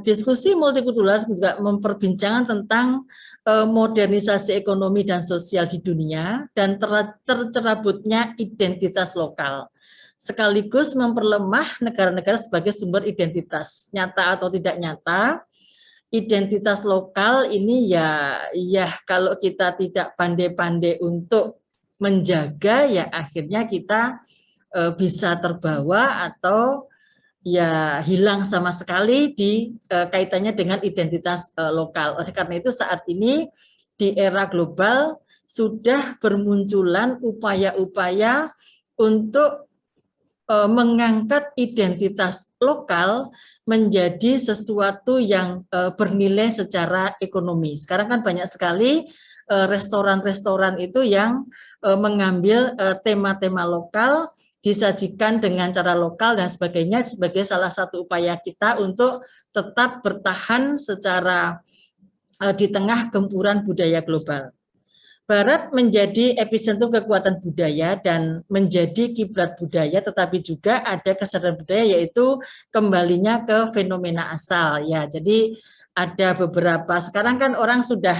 diskusi multikultural juga memperbincangkan tentang modernisasi ekonomi dan sosial di dunia dan tercerabutnya identitas lokal, sekaligus memperlemah negara-negara sebagai sumber identitas, nyata atau tidak nyata. Identitas lokal ini ya kalau kita tidak pandai-pandai untuk menjaga, ya akhirnya kita bisa terbawa atau ya hilang sama sekali di kaitannya dengan identitas lokal. Oleh karena itu saat ini di era global sudah bermunculan upaya-upaya untuk mengangkat identitas lokal menjadi sesuatu yang bernilai secara ekonomi. Sekarang kan banyak sekali restoran-restoran itu yang mengambil tema-tema lokal, disajikan dengan cara lokal dan sebagainya, sebagai salah satu upaya kita untuk tetap bertahan secara di tengah gempuran budaya global. Barat menjadi epicentrum kekuatan budaya dan menjadi kiblat budaya, tetapi juga ada kesadaran budaya, yaitu kembalinya ke fenomena asal. Ya, jadi ada beberapa, sekarang kan orang sudah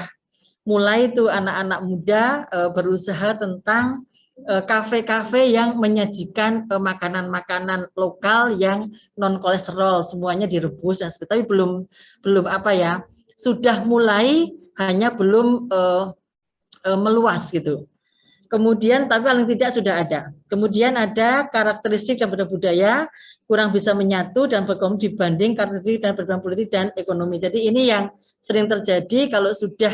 mulai tuh anak-anak muda berusaha tentang kafe-kafe yang menyajikan makanan-makanan lokal yang non kolesterol, semuanya direbus dan sebagainya, tapi belum apa ya, sudah mulai, hanya belum meluas gitu. Kemudian tapi paling tidak sudah ada. Kemudian ada karakteristik dan budaya kurang bisa menyatu dan berkomunikasi dibanding karakteristik dan perbedaan politik dan ekonomi. Jadi ini yang sering terjadi kalau sudah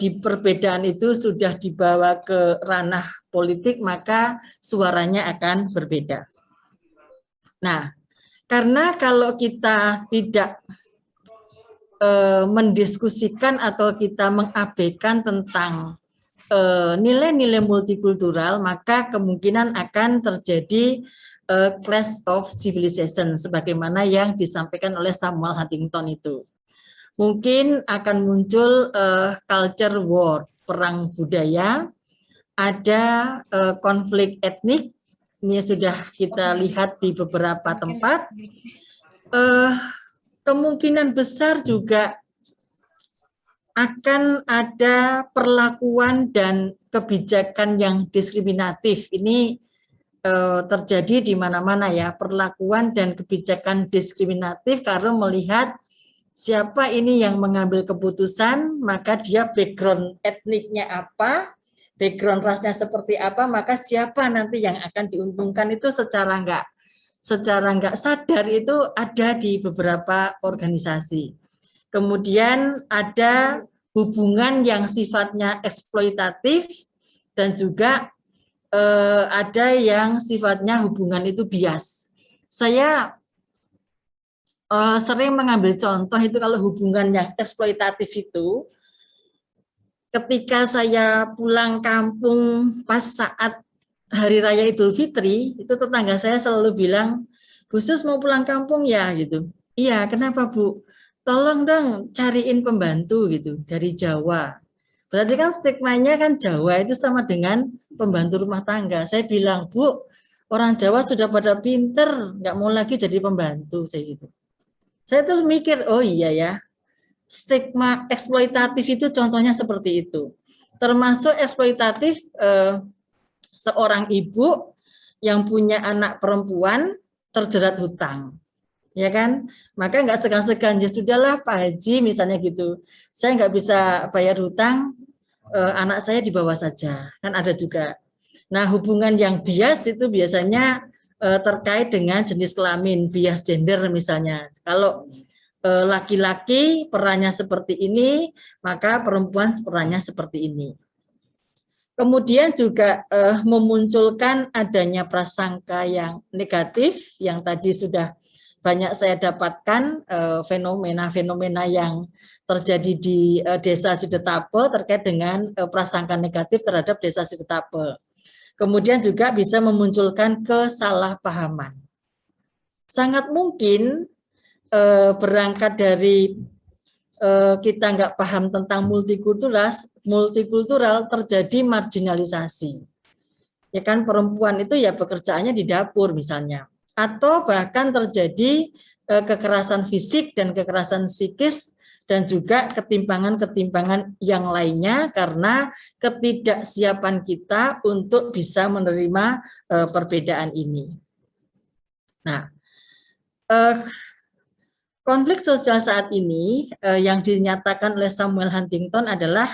di perbedaan itu sudah dibawa ke ranah politik, maka suaranya akan berbeda. Nah, karena kalau kita tidak mendiskusikan atau kita mengabaikan tentang nilai-nilai multikultural, maka kemungkinan akan terjadi clash of civilization sebagaimana yang disampaikan oleh Samuel Huntington itu. Mungkin akan muncul culture war, perang budaya, ada konflik etnik, ini sudah kita lihat di beberapa tempat. Kemungkinan besar juga akan ada perlakuan dan kebijakan yang diskriminatif. Ini terjadi di mana-mana ya, perlakuan dan kebijakan diskriminatif karena melihat siapa ini yang mengambil keputusan, maka dia background etniknya apa, background rasnya seperti apa, maka siapa nanti yang akan diuntungkan itu secara nggak sadar itu ada di beberapa organisasi. Kemudian ada hubungan yang sifatnya eksploitatif dan juga ada yang sifatnya hubungan itu bias. Saya sering mengambil contoh itu kalau hubungan yang eksploitatif itu, ketika saya pulang kampung pas saat Hari Raya Idul Fitri, itu tetangga saya selalu bilang, Bu Sus mau pulang kampung ya gitu. Iya, kenapa Bu? Tolong dong cariin pembantu gitu dari Jawa. Berarti kan stigmanya kan Jawa itu sama dengan pembantu rumah tangga. Saya bilang, Bu, orang Jawa sudah pada pinter, nggak mau lagi jadi pembantu, saya gitu. Saya terus mikir, oh iya ya, stigma eksploitatif itu contohnya seperti itu. Termasuk eksploitatif seorang ibu yang punya anak perempuan terjerat hutang, ya kan? Maka nggak segan-segan, ya sudahlah Pak Haji misalnya gitu, saya nggak bisa bayar hutang, anak saya dibawa saja, kan ada juga. Nah, hubungan yang bias itu biasanya terkait dengan jenis kelamin, bias gender misalnya. Kalau laki-laki perannya seperti ini, maka perempuan perannya seperti ini. Kemudian juga memunculkan adanya prasangka yang negatif, yang tadi sudah banyak saya dapatkan fenomena-fenomena yang terjadi di Desa Sidetape terkait dengan prasangka negatif terhadap Desa Sidetape. Kemudian juga bisa memunculkan kesalahpahaman. Sangat mungkin berangkat dari kita nggak paham tentang multikultural terjadi marginalisasi. Ya kan, perempuan itu ya pekerjaannya di dapur misalnya, atau bahkan terjadi kekerasan fisik dan kekerasan psikis dan juga ketimpangan-ketimpangan yang lainnya karena ketidaksiapan kita untuk bisa menerima perbedaan ini. Nah, konflik sosial saat ini yang dinyatakan oleh Samuel Huntington adalah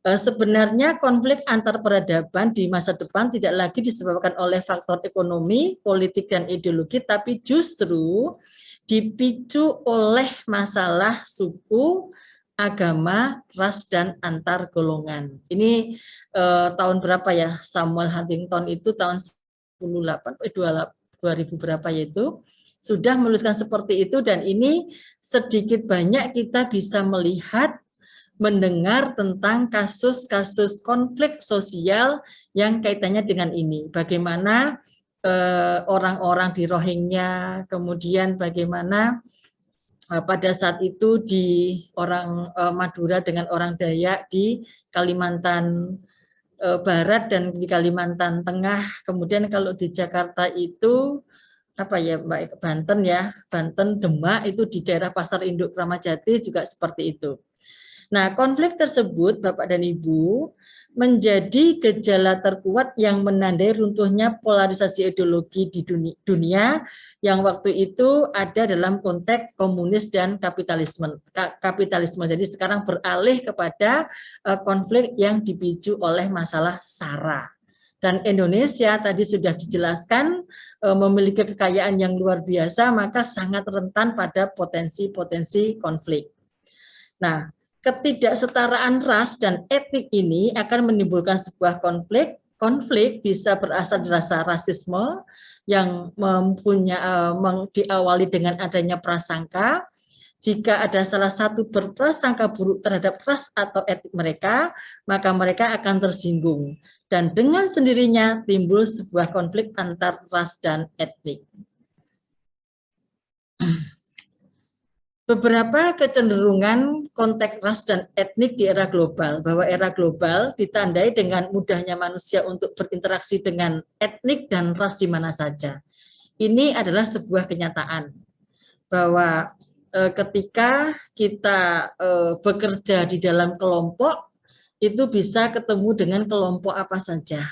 sebenarnya konflik antar peradaban di masa depan tidak lagi disebabkan oleh faktor ekonomi, politik, dan ideologi, tapi justru dipicu oleh masalah suku, agama, ras, dan antar golongan. Ini tahun berapa ya Samuel Huntington itu tahun 2000 berapa yaitu sudah menuliskan seperti itu, dan ini sedikit banyak kita bisa melihat, mendengar tentang kasus-kasus konflik sosial yang kaitannya dengan ini. Bagaimana orang-orang di Rohingya, kemudian bagaimana pada saat itu di orang Madura dengan orang Dayak di Kalimantan Barat dan di Kalimantan Tengah. Kemudian kalau di Jakarta itu apa ya Mbak, Banten ya, Banten, Demak itu di daerah Pasar Induk Kramat Jati juga seperti itu. Nah, konflik tersebut Bapak dan Ibu menjadi gejala terkuat yang menandai runtuhnya polarisasi ideologi di dunia yang waktu itu ada dalam konteks komunis dan kapitalisme. Jadi sekarang beralih kepada konflik yang dipicu oleh masalah SARA. Dan Indonesia tadi sudah dijelaskan memiliki kekayaan yang luar biasa, maka sangat rentan pada potensi-potensi konflik. Nah, ketidaksetaraan ras dan etnik ini akan menimbulkan sebuah konflik. Konflik bisa berasal dari rasa rasisme yang diawali dengan adanya prasangka. Jika ada salah satu berprasangka buruk terhadap ras atau etnik mereka, maka mereka akan tersinggung. Dan dengan sendirinya timbul sebuah konflik antar ras dan etnik. Beberapa kecenderungan konteks ras dan etnik di era global, bahwa era global ditandai dengan mudahnya manusia untuk berinteraksi dengan etnik dan ras di mana saja. Ini adalah sebuah kenyataan, bahwa ketika kita bekerja di dalam kelompok, itu bisa ketemu dengan kelompok apa saja.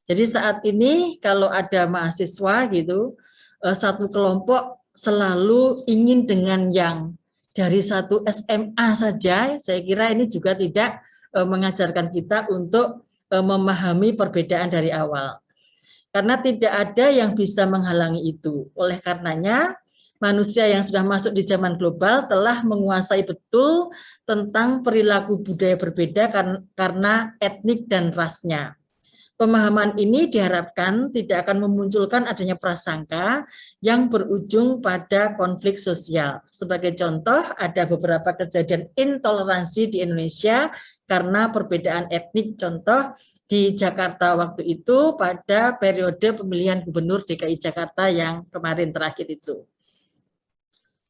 Jadi saat ini kalau ada mahasiswa gitu, satu kelompok selalu ingin dengan yang dari satu SMA saja, saya kira ini juga tidak mengajarkan kita untuk memahami perbedaan dari awal. Karena tidak ada yang bisa menghalangi itu. Oleh karenanya, manusia yang sudah masuk di zaman global telah menguasai betul tentang perilaku budaya berbeda karena etnik dan rasnya. Pemahaman ini diharapkan tidak akan memunculkan adanya prasangka yang berujung pada konflik sosial. Sebagai contoh, ada beberapa kejadian intoleransi di Indonesia karena perbedaan etnik. Contoh, di Jakarta waktu itu pada periode pemilihan gubernur DKI Jakarta yang kemarin terakhir itu.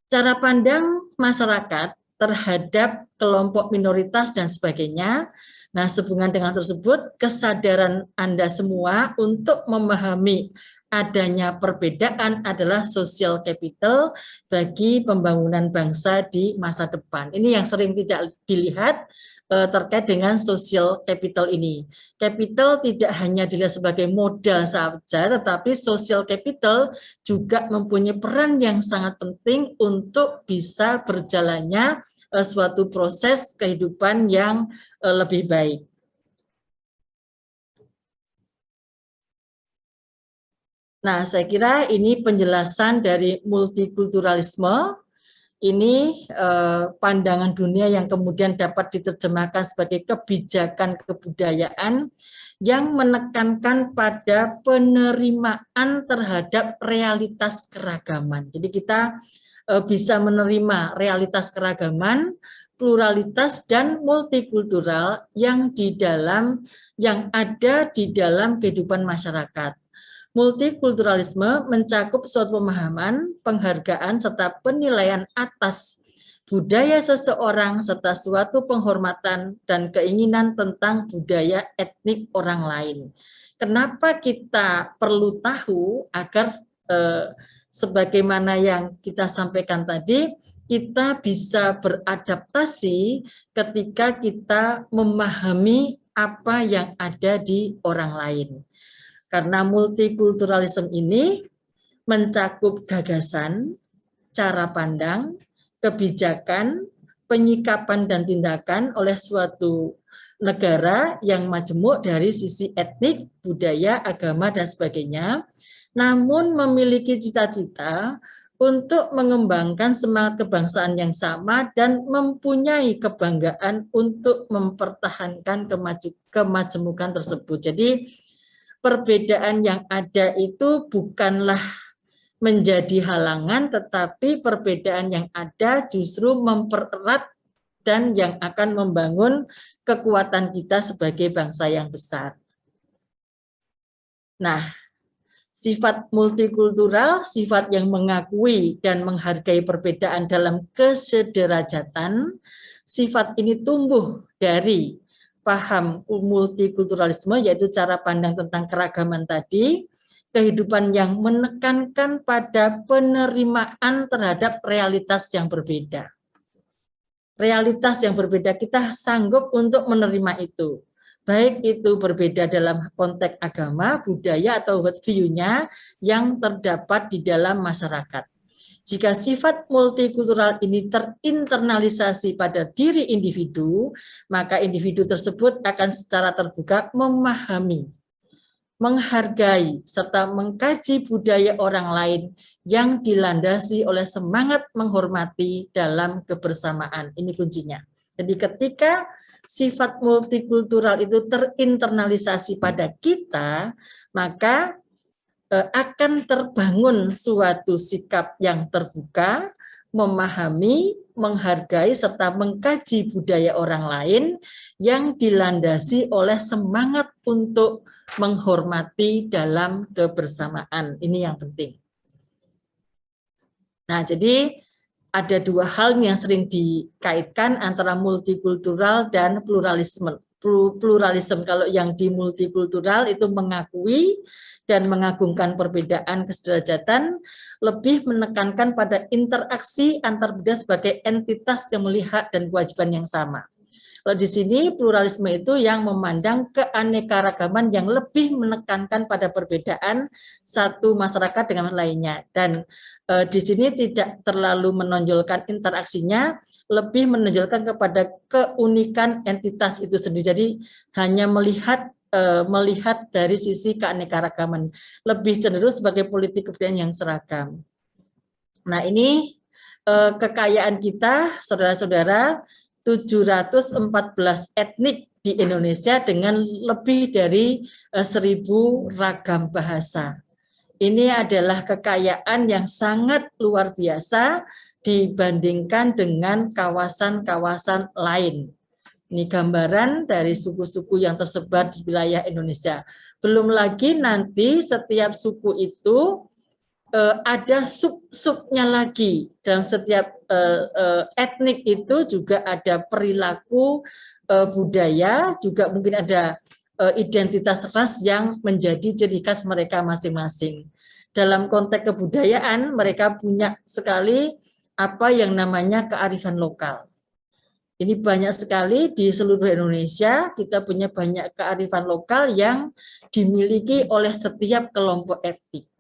Cara pandang masyarakat terhadap kelompok minoritas dan sebagainya. Nah, sehubungan dengan tersebut, kesadaran Anda semua untuk memahami adanya perbedaan adalah social capital bagi pembangunan bangsa di masa depan. Ini yang sering tidak dilihat terkait dengan social capital ini. Capital tidak hanya dilihat sebagai modal saja, tetapi social capital juga mempunyai peran yang sangat penting untuk bisa berjalannya suatu proses kehidupan yang lebih baik. Nah, saya kira ini penjelasan dari multikulturalisme. Ini pandangan dunia yang kemudian dapat diterjemahkan sebagai kebijakan kebudayaan yang menekankan pada penerimaan terhadap realitas keragaman. Jadi kita bisa menerima realitas keragaman, pluralitas dan multikultural yang ada di dalam kehidupan masyarakat. Multikulturalisme mencakup suatu pemahaman, penghargaan, serta penilaian atas budaya seseorang, serta suatu penghormatan dan keinginan tentang budaya etnik orang lain. Kenapa kita perlu tahu agar sebagaimana yang kita sampaikan tadi, kita bisa beradaptasi ketika kita memahami apa yang ada di orang lain. Karena multikulturalisme ini mencakup gagasan, cara pandang, kebijakan, penyikapan dan tindakan oleh suatu negara yang majemuk dari sisi etnik, budaya, agama, dan sebagainya, namun memiliki cita-cita untuk mengembangkan semangat kebangsaan yang sama dan mempunyai kebanggaan untuk mempertahankan kemajemukan tersebut. Jadi, perbedaan yang ada itu bukanlah menjadi halangan, tetapi perbedaan yang ada justru mempererat dan yang akan membangun kekuatan kita sebagai bangsa yang besar. Nah, sifat multikultural, sifat yang mengakui dan menghargai perbedaan dalam kesederajatan, sifat ini tumbuh dari paham multikulturalisme, yaitu cara pandang tentang keragaman tadi, kehidupan yang menekankan pada penerimaan terhadap realitas yang berbeda. Realitas yang berbeda, kita sanggup untuk menerima itu. Baik itu berbeda dalam konteks agama, budaya, atau view-nya yang terdapat di dalam masyarakat. Jika sifat multikultural ini terinternalisasi pada diri individu, maka individu tersebut akan secara terbuka memahami, menghargai, serta mengkaji budaya orang lain yang dilandasi oleh semangat menghormati dalam kebersamaan. Ini kuncinya. Jadi ketika sifat multikultural itu terinternalisasi pada kita, maka akan terbangun suatu sikap yang terbuka, memahami, menghargai, serta mengkaji budaya orang lain yang dilandasi oleh semangat untuk menghormati dalam kebersamaan. Ini yang penting. Nah, jadi ada dua hal yang sering dikaitkan antara multikultural dan pluralisme. Pluralisme, kalau yang di multikultural itu mengakui dan mengagungkan perbedaan kesederajatan, lebih menekankan pada interaksi antar budaya sebagai entitas yang melihat dan kewajiban yang sama. Kalau di sini pluralisme itu yang memandang keanekaragaman yang lebih menekankan pada perbedaan satu masyarakat dengan lainnya, dan di sini tidak terlalu menonjolkan interaksinya, lebih menonjolkan kepada keunikan entitas itu sendiri. Jadi hanya melihat dari sisi keanekaragaman, lebih cenderung sebagai politik kebudayaan yang seragam. Nah, ini kekayaan kita, saudara-saudara, 714 etnik di Indonesia dengan lebih dari 1.000 ragam bahasa. Ini adalah kekayaan yang sangat luar biasa dibandingkan dengan kawasan-kawasan lain. Ini gambaran dari suku-suku yang tersebar di wilayah Indonesia. Belum lagi nanti setiap suku itu ada sub-subnya lagi. Dalam setiap etnik itu juga ada perilaku budaya, juga mungkin ada identitas ras yang menjadi ciri khas mereka masing-masing. Dalam konteks kebudayaan, mereka punya sekali apa yang namanya kearifan lokal. Ini banyak sekali di seluruh Indonesia, kita punya banyak kearifan lokal yang dimiliki oleh setiap kelompok etnik.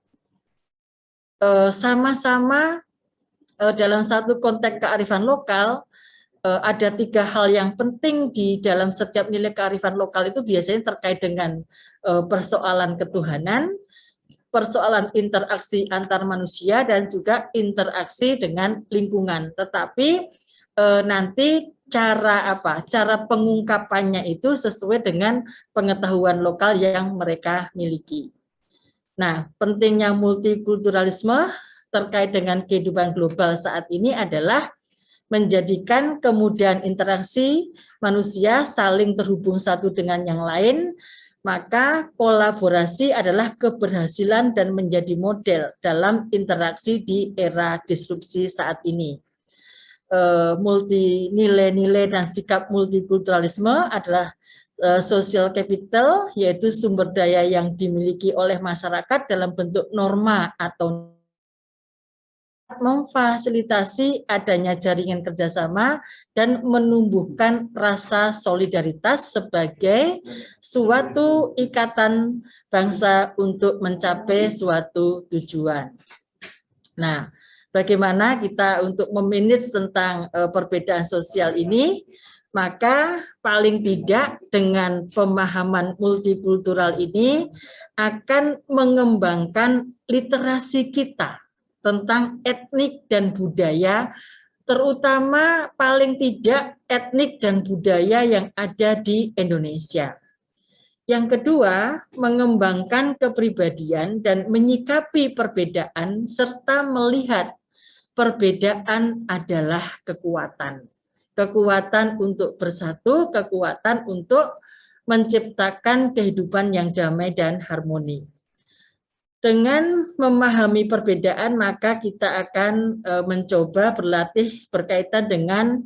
Sama-sama dalam satu konteks kearifan lokal, ada 3 hal yang penting di dalam setiap nilai kearifan lokal itu biasanya terkait dengan persoalan ketuhanan, persoalan interaksi antar manusia, dan juga interaksi dengan lingkungan. Tetapi nanti cara pengungkapannya itu sesuai dengan pengetahuan lokal yang mereka miliki. Nah, pentingnya multikulturalisme terkait dengan kehidupan global saat ini adalah menjadikan kemudahan interaksi manusia saling terhubung satu dengan yang lain, maka kolaborasi adalah keberhasilan dan menjadi model dalam interaksi di era disrupsi saat ini. Nilai-nilai dan sikap multikulturalisme adalah social capital, yaitu sumber daya yang dimiliki oleh masyarakat dalam bentuk norma atau memfasilitasi adanya jaringan kerjasama dan menumbuhkan rasa solidaritas sebagai suatu ikatan bangsa untuk mencapai suatu tujuan. Nah, bagaimana kita untuk memanage tentang perbedaan sosial ini? Maka paling tidak dengan pemahaman multikultural ini akan mengembangkan literasi kita tentang etnik dan budaya, terutama paling tidak etnik dan budaya yang ada di Indonesia. Yang kedua, mengembangkan kepribadian dan menyikapi perbedaan serta melihat perbedaan adalah kekuatan. Kekuatan untuk bersatu, kekuatan untuk menciptakan kehidupan yang damai dan harmoni. Dengan memahami perbedaan, maka kita akan mencoba berlatih berkaitan dengan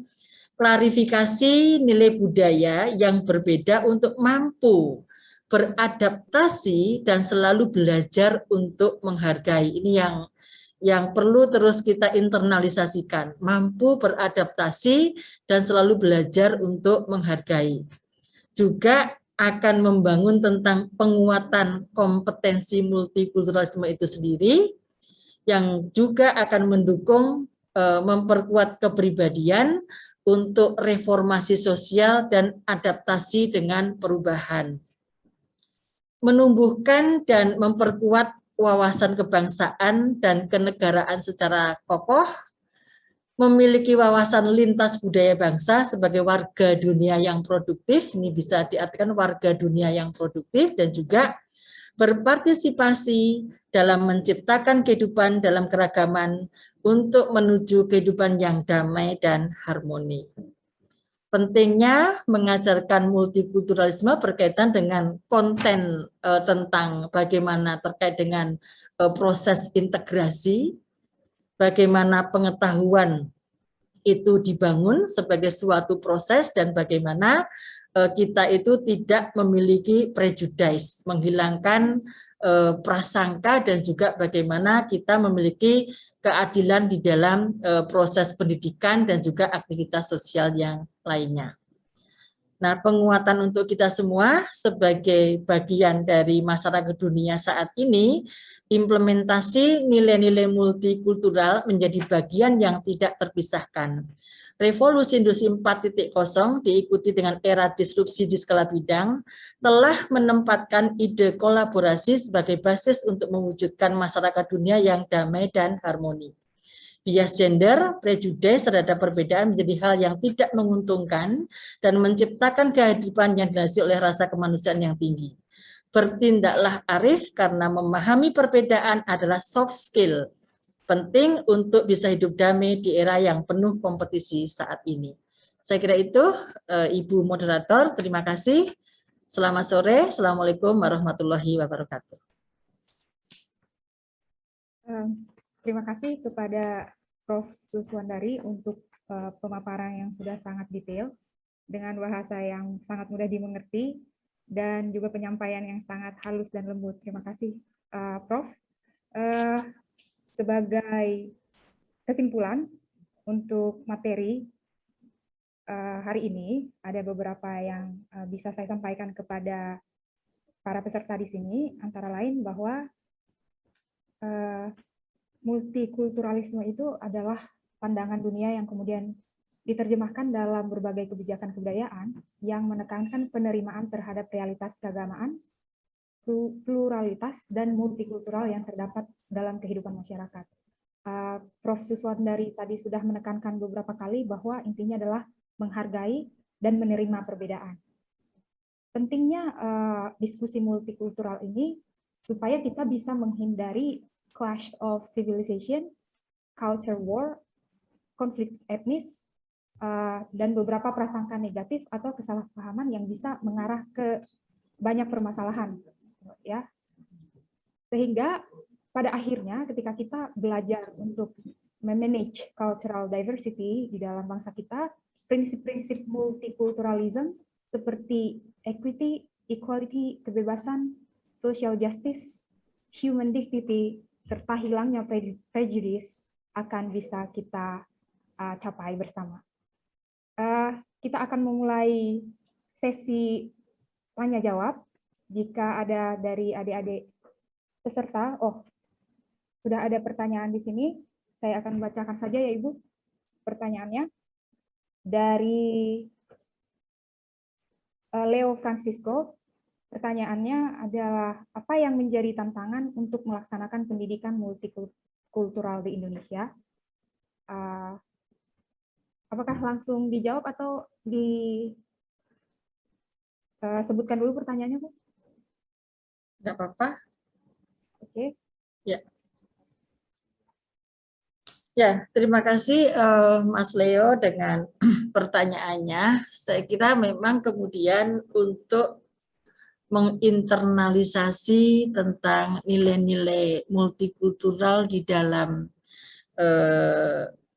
klarifikasi nilai budaya yang berbeda untuk mampu beradaptasi dan selalu belajar untuk menghargai. Ini yang perlu terus kita internalisasikan, mampu beradaptasi dan selalu belajar untuk menghargai. Juga akan membangun tentang penguatan kompetensi multikulturalisme itu sendiri, yang juga akan mendukung memperkuat kepribadian untuk reformasi sosial dan adaptasi dengan perubahan. Menumbuhkan dan memperkuat wawasan kebangsaan dan kenegaraan secara kokoh, memiliki wawasan lintas budaya bangsa sebagai warga dunia yang produktif, ini bisa diartikan warga dunia yang produktif, dan juga berpartisipasi dalam menciptakan kehidupan dalam keragaman untuk menuju kehidupan yang damai dan harmoni. Pentingnya mengajarkan multikulturalisme berkaitan dengan konten tentang bagaimana terkait dengan proses integrasi, bagaimana pengetahuan itu dibangun sebagai suatu proses, dan bagaimana kita itu tidak memiliki prejudice, menghilangkan prasangka, dan juga bagaimana kita memiliki keadilan di dalam proses pendidikan dan juga aktivitas sosial yang lainnya. Nah, penguatan untuk kita semua sebagai bagian dari masyarakat dunia saat ini, implementasi nilai-nilai multikultural menjadi bagian yang tidak terpisahkan. Revolusi Industri 4.0 diikuti dengan era disrupsi di skala bidang telah menempatkan ide kolaborasi sebagai basis untuk mewujudkan masyarakat dunia yang damai dan harmoni. Bias gender, prejudice terhadap perbedaan menjadi hal yang tidak menguntungkan dan menciptakan kehidupan yang didasari oleh rasa kemanusiaan yang tinggi. Bertindaklah arif karena memahami perbedaan adalah soft skill penting untuk bisa hidup damai di era yang penuh kompetisi saat ini. Saya kira itu, Ibu Moderator, terima kasih. Selamat sore, Assalamualaikum warahmatullahi wabarakatuh. Terima kasih kepada Prof. Suswandari untuk pemaparan yang sudah sangat detail, dengan bahasa yang sangat mudah dimengerti, dan juga penyampaian yang sangat halus dan lembut. Terima kasih, Prof. Sebagai kesimpulan untuk materi hari ini, ada beberapa yang bisa saya sampaikan kepada para peserta di sini, antara lain bahwa multikulturalisme itu adalah pandangan dunia yang kemudian diterjemahkan dalam berbagai kebijakan kebudayaan yang menekankan penerimaan terhadap realitas keagamaan, pluralitas, dan multikultural yang terdapat dalam kehidupan masyarakat. Prof. Suswandari tadi sudah menekankan beberapa kali bahwa intinya adalah menghargai dan menerima perbedaan. Pentingnya diskusi multikultural ini supaya kita bisa menghindari clash of civilization, culture war, konflik etnis, dan beberapa prasangka negatif atau kesalahpahaman yang bisa mengarah ke banyak permasalahan, ya. Sehingga pada akhirnya ketika kita belajar untuk memanage cultural diversity di dalam bangsa kita, prinsip-prinsip multikulturalism seperti equity, equality, kebebasan, social justice, human dignity, serta hilangnya prejudice akan bisa kita capai bersama. Kita akan memulai sesi tanya jawab. Jika ada dari adik-adik peserta, sudah ada pertanyaan di sini, saya akan bacakan saja ya Ibu pertanyaannya. Dari Leo Francisco, pertanyaannya adalah, apa yang menjadi tantangan untuk melaksanakan pendidikan multikultural di Indonesia? Apakah langsung dijawab atau disebutkan dulu pertanyaannya, Bu? Enggak apa-apa. Oke. Ya. Ya, terima kasih Mas Leo dengan pertanyaannya. Saya kira memang kemudian untuk menginternalisasi tentang nilai-nilai multikultural di dalam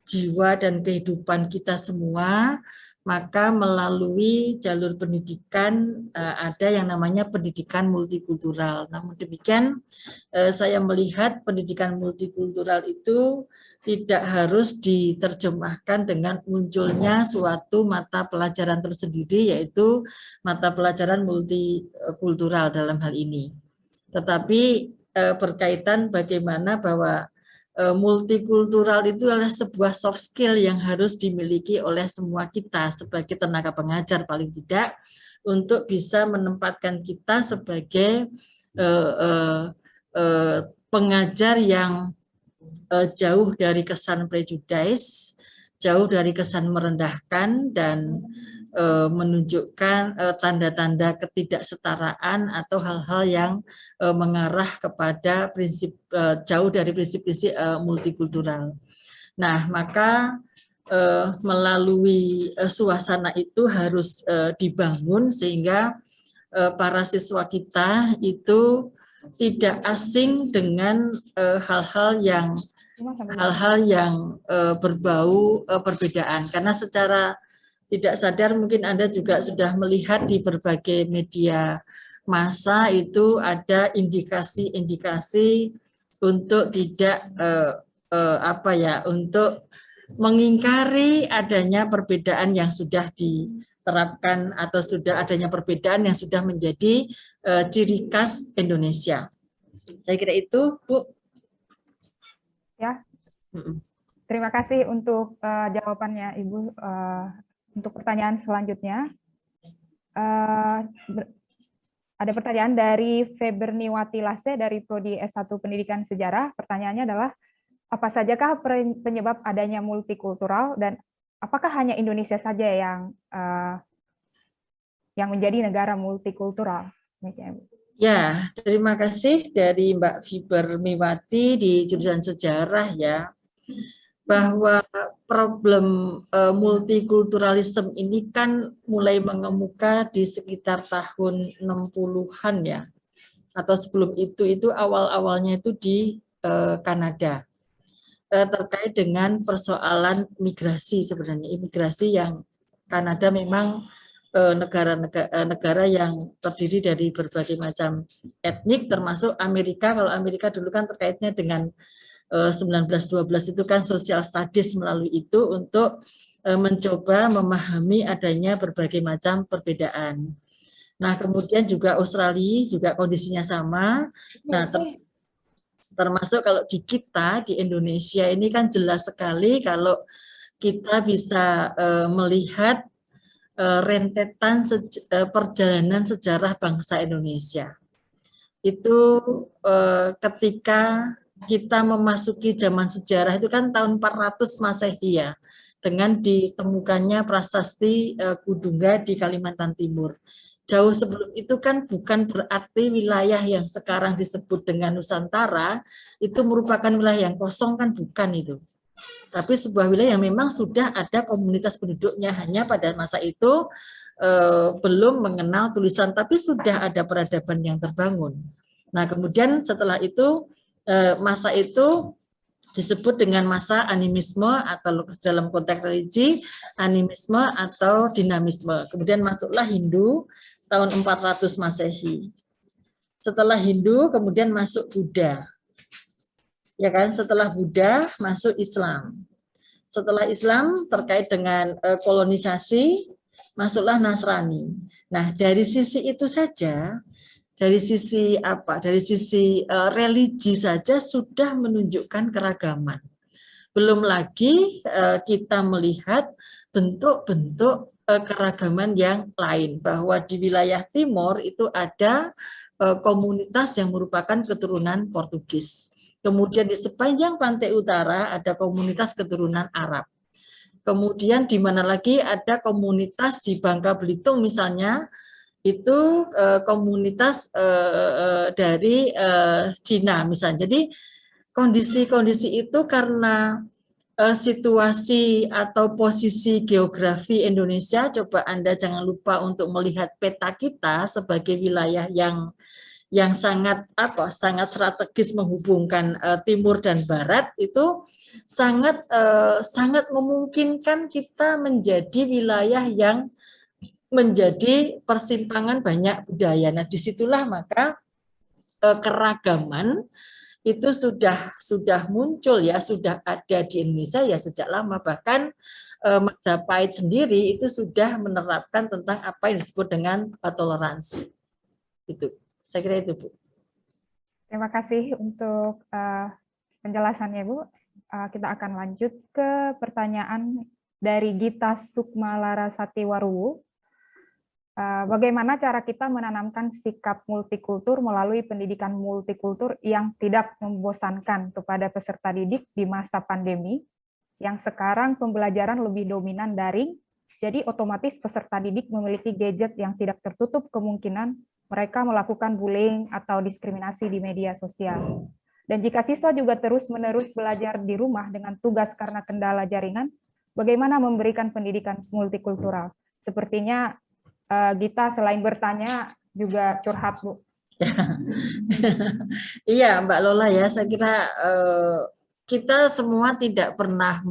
jiwa dan kehidupan kita semua, maka melalui jalur pendidikan ada yang namanya pendidikan multikultural. Namun demikian, saya melihat pendidikan multikultural itu tidak harus diterjemahkan dengan munculnya suatu mata pelajaran tersendiri, yaitu mata pelajaran multikultural dalam hal ini. Tetapi berkaitan bagaimana bahwa multikultural itu adalah sebuah soft skill yang harus dimiliki oleh semua kita sebagai tenaga pengajar paling tidak, untuk bisa menempatkan kita sebagai pengajar yang jauh dari kesan prejudice, jauh dari kesan merendahkan, dan menunjukkan tanda-tanda ketidaksetaraan atau hal-hal yang mengarah kepada prinsip jauh dari prinsip-prinsip multikultural. Nah, maka melalui suasana itu harus dibangun sehingga para siswa kita itu tidak asing dengan hal-hal yang berbau perbedaan, karena secara tidak sadar mungkin Anda juga sudah melihat di berbagai media massa itu ada indikasi-indikasi untuk tidak untuk mengingkari adanya perbedaan yang sudah diterapkan atau sudah adanya perbedaan yang sudah menjadi ciri khas Indonesia. Saya kira itu, Bu. Ya. Terima kasih untuk jawabannya, Ibu. Untuk pertanyaan selanjutnya, ada pertanyaan dari Feberniwati Lase dari Prodi S1 Pendidikan Sejarah. Pertanyaannya adalah, Apa sajakah penyebab adanya multikultural dan apakah hanya Indonesia saja yang menjadi negara multikultural? Ya, terima kasih dari Mbak Fiber Miwati di jurusan sejarah ya, bahwa problem multikulturalisme ini kan mulai mengemuka di sekitar tahun 60-an ya, atau sebelum itu awal-awalnya itu di Kanada, terkait dengan persoalan migrasi. Sebenarnya imigrasi yang Kanada memang negara yang terdiri dari berbagai macam etnik, termasuk Amerika. Kalau Amerika dulu kan terkaitnya dengan 1912 itu kan social studies, melalui itu untuk mencoba memahami adanya berbagai macam perbedaan. Nah, kemudian juga Australia juga kondisinya sama. Nah, termasuk kalau di kita di Indonesia ini kan jelas sekali kalau kita bisa melihat rentetan perjalanan sejarah bangsa Indonesia. Itu ketika kita memasuki zaman sejarah itu kan tahun 400 Masehi ya, dengan ditemukannya prasasti Kudungga di Kalimantan Timur. Jauh sebelum itu kan bukan berarti wilayah yang sekarang disebut dengan Nusantara itu merupakan wilayah yang kosong, kan bukan itu. Tapi sebuah wilayah yang memang sudah ada komunitas penduduknya, hanya pada masa itu belum mengenal tulisan, tapi sudah ada peradaban yang terbangun. Nah, kemudian setelah itu masa itu disebut dengan masa animisme, atau dalam konteks religi animisme atau dinamisme. Kemudian masuklah Hindu tahun 400 Masehi. Setelah Hindu kemudian masuk Buddha. Ya kan, setelah Buddha masuk Islam. Setelah Islam terkait dengan kolonisasi, masuklah Nasrani. Nah, dari sisi itu saja, dari sisi apa? Dari sisi religi saja sudah menunjukkan keragaman. Belum lagi kita melihat bentuk-bentuk keragaman yang lain, bahwa di wilayah timur itu ada komunitas yang merupakan keturunan Portugis. Kemudian di sepanjang pantai utara ada komunitas keturunan Arab. Kemudian di mana lagi ada komunitas di Bangka Belitung misalnya, itu komunitas dari Cina misalnya. Jadi kondisi-kondisi itu karena situasi atau posisi geografi Indonesia, coba Anda jangan lupa untuk melihat peta kita sebagai wilayah yang sangat strategis menghubungkan timur dan barat, itu sangat memungkinkan kita menjadi wilayah yang menjadi persimpangan banyak budaya. Nah, disitulah maka keragaman itu sudah muncul ya, sudah ada di Indonesia ya sejak lama. Bahkan Majapahit sendiri itu sudah menerapkan tentang apa yang disebut dengan toleransi. Itu, saya kira itu, Bu. Terima kasih untuk penjelasannya, Bu. Kita akan lanjut ke pertanyaan dari Gita Sukma Larasati Waruwu. Bagaimana cara kita menanamkan sikap multikultur melalui pendidikan multikultur yang tidak membosankan kepada peserta didik di masa pandemi, yang sekarang pembelajaran lebih dominan daring, jadi otomatis peserta didik memiliki gadget yang tidak tertutup kemungkinan mereka melakukan bullying atau diskriminasi di media sosial. Dan jika siswa juga terus-menerus belajar di rumah dengan tugas karena kendala jaringan, bagaimana memberikan pendidikan multikultural? Sepertinya Gita selain bertanya juga curhat, Bu. Iya, Mbak Lola ya, saya kira kita semua tidak pernah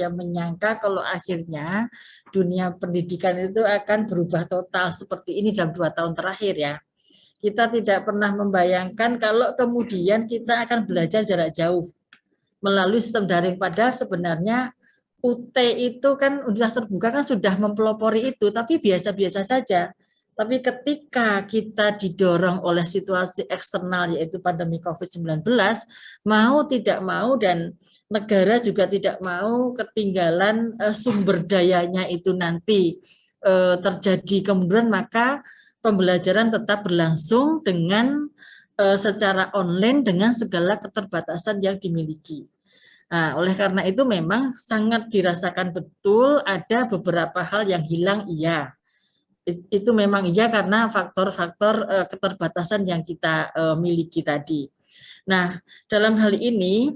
menyangka kalau akhirnya dunia pendidikan itu akan berubah total seperti ini dalam 2 tahun terakhir ya. Kita tidak pernah membayangkan kalau kemudian kita akan belajar jarak jauh melalui sistem daring, padahal sebenarnya UT itu kan Universitas Terbuka kan sudah mempelopori itu, tapi biasa-biasa saja. Tapi ketika kita didorong oleh situasi eksternal yaitu pandemi COVID-19, mau tidak mau dan negara juga tidak mau ketinggalan sumber dayanya itu nanti terjadi kemudian, maka pembelajaran tetap berlangsung dengan secara online dengan segala keterbatasan yang dimiliki. Nah, oleh karena itu memang sangat dirasakan betul ada beberapa hal yang hilang, iya. Itu memang iya karena faktor-faktor keterbatasan yang kita miliki tadi. Nah, dalam hal ini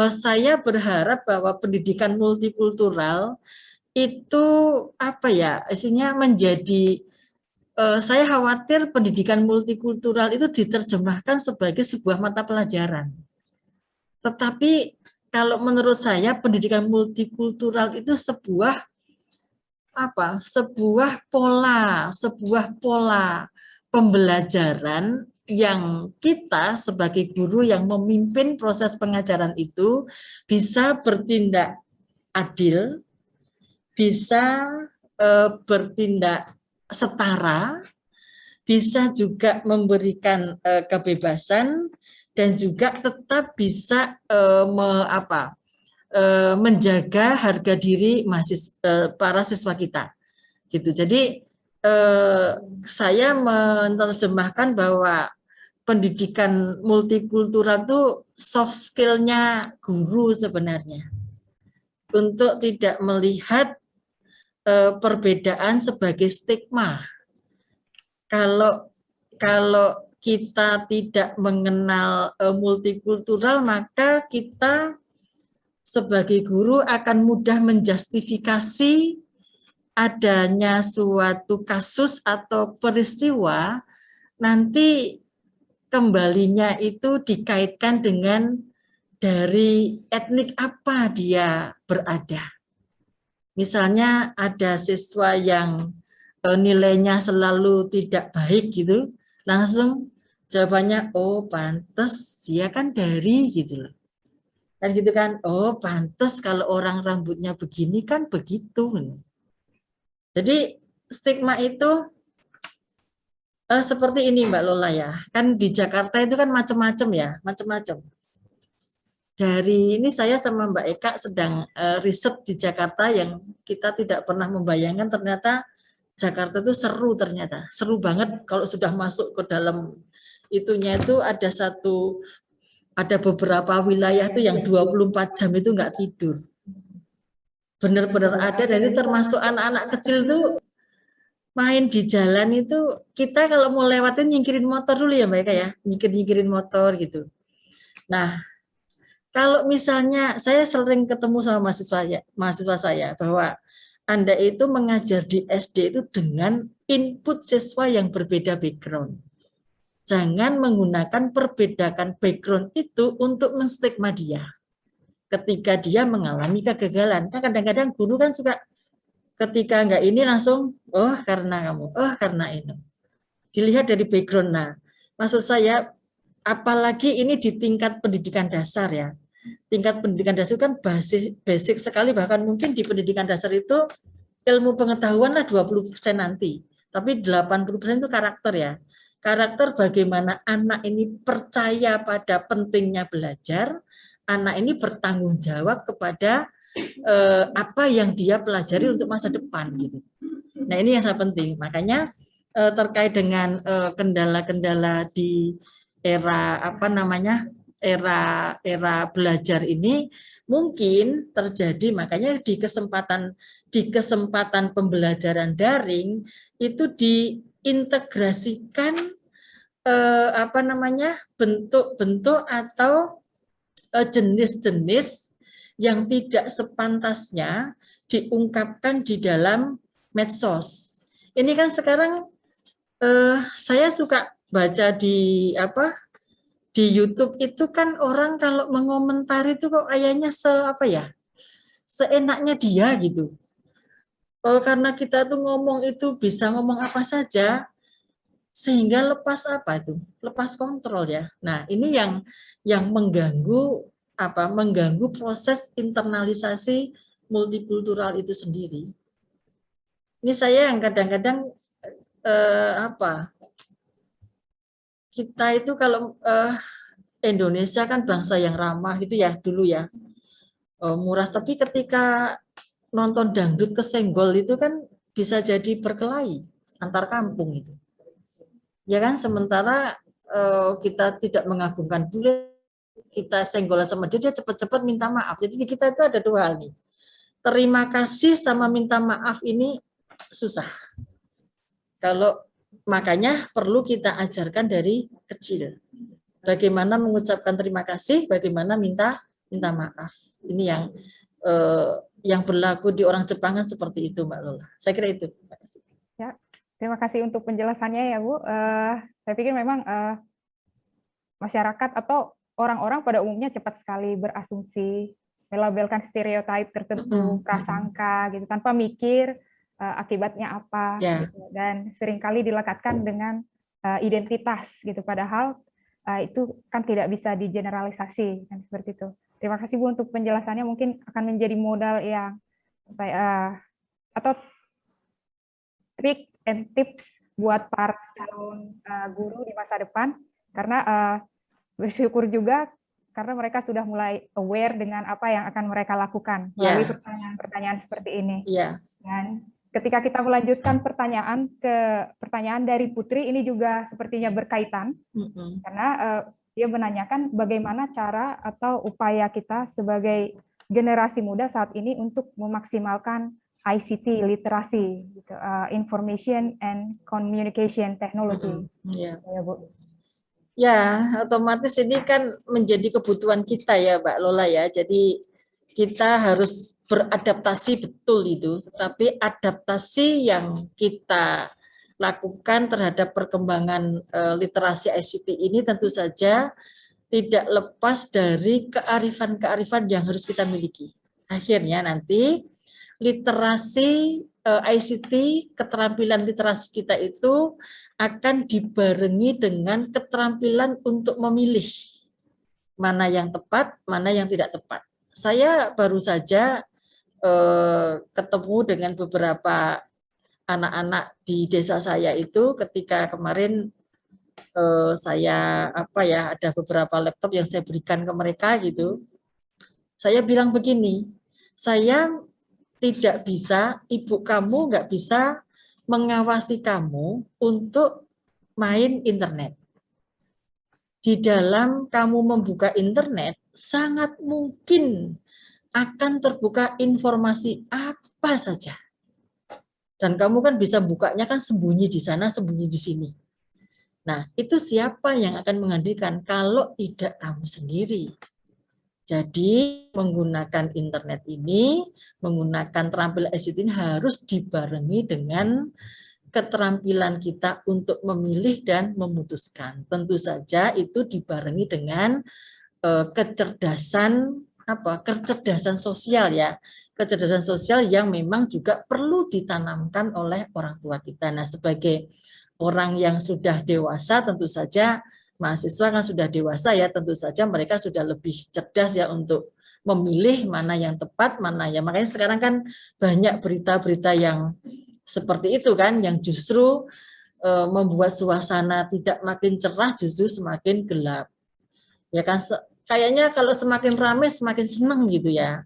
saya berharap bahwa pendidikan multikultural itu apa ya, isinya menjadi saya khawatir pendidikan multikultural itu diterjemahkan sebagai sebuah mata pelajaran. Tetapi kalau menurut saya pendidikan multikultural itu sebuah sebuah pola pembelajaran yang kita sebagai guru yang memimpin proses pengajaran itu bisa bertindak adil, bisa bertindak setara, bisa juga memberikan kebebasan dan juga tetap bisa menjaga harga diri para siswa kita gitu. Jadi saya menerjemahkan bahwa pendidikan multikultural itu soft skill-nya guru sebenarnya untuk tidak melihat perbedaan sebagai stigma. Kalau kita tidak mengenal multikultural, maka kita sebagai guru akan mudah menjustifikasi adanya suatu kasus atau peristiwa, nanti kembalinya itu dikaitkan dengan dari etnik apa dia berada. Misalnya ada siswa yang nilainya selalu tidak baik gitu, langsung jawabannya, oh pantes dia kan dari gitu loh. Kan gitu kan, oh pantes kalau orang rambutnya begini kan begitu. Jadi stigma itu seperti ini Mbak Lola ya, kan di Jakarta itu kan macam-macam ya, macam-macam. Dari ini saya sama Mbak Eka sedang riset di Jakarta yang kita tidak pernah membayangkan ternyata Jakarta itu seru ternyata, seru banget kalau sudah masuk ke dalam itunya itu ada beberapa wilayah itu yang 24 jam itu nggak tidur. Benar-benar ada dan itu termasuk anak-anak kecil tuh main di jalan itu kita kalau mau lewatin nyingkirin motor dulu ya Mbak Eka ya, nyingkirin motor gitu. Nah, kalau misalnya saya sering ketemu sama mahasiswa saya bahwa Anda itu mengajar di SD itu dengan input siswa yang berbeda background. Jangan menggunakan perbedaan background itu untuk menstigma dia. Ketika dia mengalami kegagalan, kan kadang-kadang guru kan suka ketika enggak ini langsung, oh karena kamu, oh karena ini. Dilihat dari background. Nah, maksud saya, apalagi ini di tingkat pendidikan dasar ya. Tingkat pendidikan dasar kan basic sekali, bahkan mungkin di pendidikan dasar itu ilmu pengetahuan lah 20% nanti. Tapi 80% itu karakter ya. Karakter bagaimana anak ini percaya pada pentingnya belajar, anak ini bertanggung jawab kepada apa yang dia pelajari untuk masa depan gitu. Nah, ini yang sangat penting. Makanya terkait dengan kendala-kendala di era era belajar ini mungkin terjadi, makanya di kesempatan pembelajaran daring itu diintegrasikan bentuk-bentuk atau jenis-jenis yang tidak sepantasnya diungkapkan di dalam medsos. Ini kan sekarang saya suka baca di YouTube itu kan orang kalau mengomentari itu kok kayaknya seenaknya dia gitu. Karena kita tuh ngomong itu bisa ngomong apa saja sehingga lepas kontrol ya. Nah, ini yang mengganggu proses internalisasi multikultural itu sendiri. Ini saya yang kadang-kadang kita itu kalau Indonesia kan bangsa yang ramah itu ya dulu ya, murah, tapi ketika nonton dangdut kesenggol itu kan bisa jadi berkelahi antar kampung itu. Ya kan, sementara kita tidak mengagungkan bule, kita senggolan sama dia cepat-cepat minta maaf. Jadi di kita itu ada dua hal nih. Terima kasih sama minta maaf ini susah. Kalau makanya perlu kita ajarkan dari kecil. Bagaimana mengucapkan terima kasih, bagaimana minta maaf. Ini yang berlaku di orang Jepang kan seperti itu, Mbak Lola. Saya kira itu. Terima kasih. Ya, terima kasih untuk penjelasannya ya, Bu. Saya pikir memang masyarakat atau orang-orang pada umumnya cepat sekali berasumsi, melabelkan stereotip tertentu, prasangka gitu tanpa mikir akibatnya apa, gitu. Dan seringkali dilekatkan dengan identitas gitu. Padahal itu kan tidak bisa digeneralisasi kan seperti itu. Terima kasih Bu untuk penjelasannya. Mungkin akan menjadi modal yang atau trik and tips buat para calon guru di masa depan, karena bersyukur juga karena mereka sudah mulai aware dengan apa yang akan mereka lakukan melalui pertanyaan-pertanyaan seperti ini. Dan ketika kita melanjutkan pertanyaan dari Putri, ini juga sepertinya berkaitan, karena dia menanyakan bagaimana cara atau upaya kita sebagai generasi muda saat ini untuk memaksimalkan ICT literasi, gitu, Information and Communication Technology. Ya, Bu. Ya, otomatis ini kan menjadi kebutuhan kita ya, Mbak Lola ya. Jadi kita harus beradaptasi betul itu, tapi adaptasi yang kita lakukan terhadap perkembangan literasi ICT ini tentu saja tidak lepas dari kearifan-kearifan yang harus kita miliki. Akhirnya nanti literasi ICT, keterampilan literasi kita itu akan dibarengi dengan keterampilan untuk memilih mana yang tepat, mana yang tidak tepat. Saya baru saja ketemu dengan beberapa anak-anak di desa saya itu ketika kemarin saya ada beberapa laptop yang saya berikan ke mereka gitu. Saya bilang begini, saya tidak bisa, ibu kamu nggak bisa mengawasi kamu untuk main internet. Di dalam kamu membuka internet, sangat mungkin akan terbuka informasi apa saja. Dan kamu kan bisa bukanya kan sembunyi di sana, sembunyi di sini. Nah, itu siapa yang akan menghadirkan kalau tidak kamu sendiri? Jadi menggunakan internet ini, menggunakan terampilan ICT ini harus dibarengi dengan keterampilan kita untuk memilih dan memutuskan. Tentu saja itu dibarengi dengan kecerdasan sosial ya. Kecerdasan sosial yang memang juga perlu ditanamkan oleh orang tua kita. Nah, sebagai orang yang sudah dewasa tentu saja mahasiswa kan sudah dewasa ya, tentu saja mereka sudah lebih cerdas ya untuk memilih mana yang tepat, mana yang, makanya sekarang kan banyak berita-berita yang seperti itu kan, yang justru membuat suasana tidak makin cerah, justru semakin gelap. Ya kan, kayaknya kalau semakin ramai semakin senang gitu ya.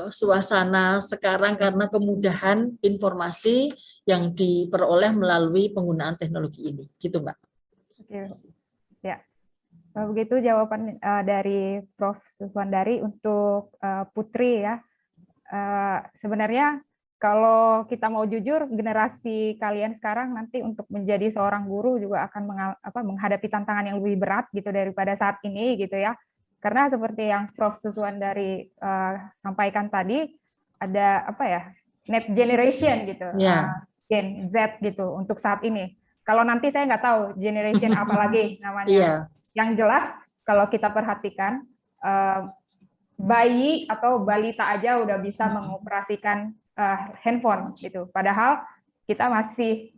Suasana sekarang karena kemudahan informasi yang diperoleh melalui penggunaan teknologi ini, gitu Mbak. Oke. Ya, begitu jawaban dari Prof. Suswandari untuk Putri ya. Sebenarnya kalau kita mau jujur, generasi kalian sekarang nanti untuk menjadi seorang guru juga akan menghadapi tantangan yang lebih berat gitu daripada saat ini gitu ya. Karena seperti yang Prof. Suswandari sampaikan tadi, ada net generation gitu, Gen Z gitu untuk saat ini. Kalau nanti saya nggak tahu generation apa lagi namanya. Yang jelas kalau kita perhatikan bayi atau balita aja udah bisa mengoperasikan handphone gitu. Padahal kita masih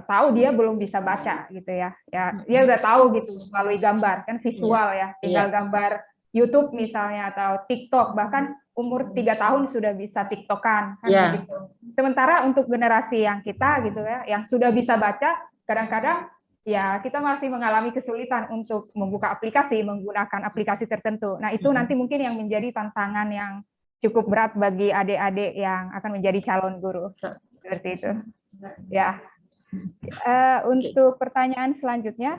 tahu dia belum bisa baca gitu ya. Dia udah tahu gitu melalui gambar kan visual ya. Tinggal gambar YouTube misalnya atau TikTok, bahkan umur 3 tahun sudah bisa TikTokan kan begitu. Sementara untuk generasi yang kita gitu ya, yang sudah bisa baca, kadang-kadang ya kita masih mengalami kesulitan untuk membuka aplikasi, menggunakan aplikasi tertentu. Nah, itu nanti mungkin yang menjadi tantangan yang cukup berat bagi adik-adik yang akan menjadi calon guru. Seperti itu. Ya. Untuk pertanyaan selanjutnya,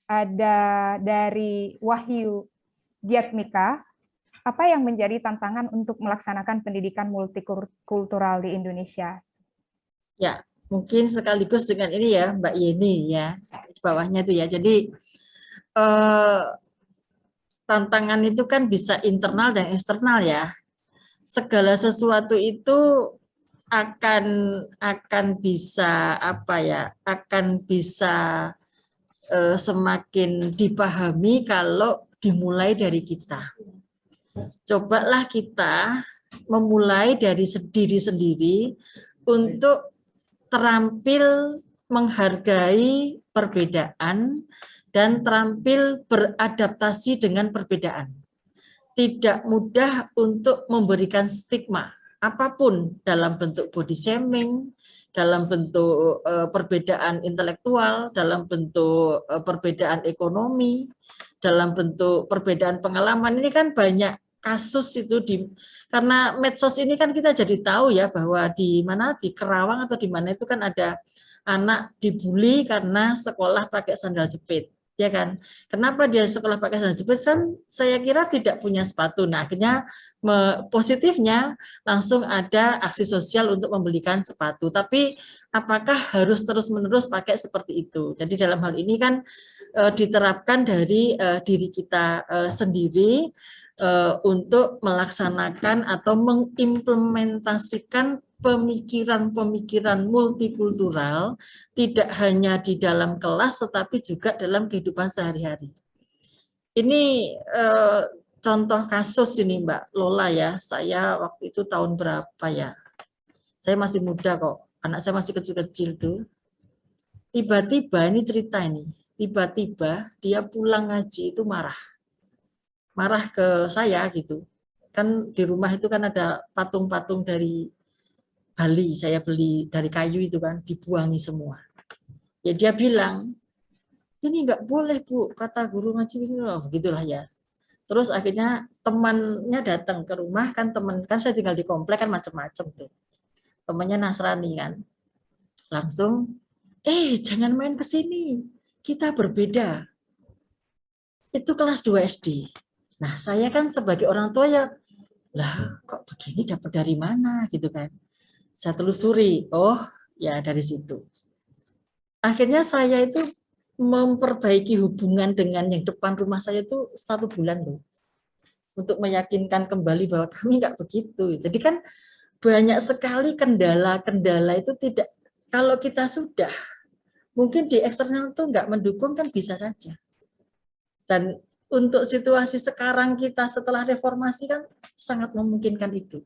ada dari Wahyu Giatmika, apa yang menjadi tantangan untuk melaksanakan pendidikan multikultural di Indonesia? Ya, mungkin sekaligus dengan ini ya, Mbak Yeni ya, di bawahnya itu ya. Jadi tantangan itu kan bisa internal dan eksternal ya. Segala sesuatu itu akan bisa apa ya? Akan bisa semakin dipahami kalau dimulai dari kita. Cobalah kita memulai dari diri sendiri untuk terampil menghargai perbedaan dan terampil beradaptasi dengan perbedaan. Tidak mudah untuk memberikan stigma apapun dalam bentuk body shaming, dalam bentuk perbedaan intelektual, dalam bentuk perbedaan ekonomi, dalam bentuk perbedaan pengalaman. Ini kan banyak kasus itu karena medsos ini kan kita jadi tahu ya bahwa di mana di Kerawang atau di mana itu kan ada anak dibully karena sekolah pakai sandal jepit. Ya kan? Kenapa dia sekolah pakai sandal jepit? Kan saya kira tidak punya sepatu. Nah, akhirnya positifnya langsung ada aksi sosial untuk membelikan sepatu. Tapi apakah harus terus-menerus pakai seperti itu? Jadi dalam hal ini kan diterapkan dari diri kita sendiri untuk melaksanakan atau mengimplementasikan pemikiran-pemikiran multikultural tidak hanya di dalam kelas tetapi juga dalam kehidupan sehari-hari. Ini contoh kasus ini Mbak Lola ya, saya waktu itu tahun berapa ya? Saya masih muda kok, anak saya masih kecil-kecil tuh. Tiba-tiba ini cerita ini, tiba-tiba dia pulang ngaji itu marah ke saya gitu. Kan di rumah itu kan ada patung-patung dari Bali, saya beli dari kayu itu kan, dibuangi semua. Ya dia bilang, ini nggak boleh Bu, kata guru ngaji itu, begitulah ya. Terus akhirnya temannya datang ke rumah, kan teman kan saya tinggal di komplek kan macam-macam tuh. Temannya Nasrani kan. Langsung, jangan main ke sini, kita berbeda. Itu kelas 2 SD. Nah, saya kan sebagai orang tua ya, lah kok begini dapat dari mana gitu kan. Saya telusuri, oh ya dari situ. Akhirnya saya itu memperbaiki hubungan dengan yang depan rumah saya itu 1 bulan loh. Untuk meyakinkan kembali bahwa kami nggak begitu. Jadi kan banyak sekali kendala-kendala itu tidak, kalau kita sudah, mungkin di eksternal itu nggak mendukung kan bisa saja. Dan untuk situasi sekarang kita setelah reformasi kan sangat memungkinkan itu.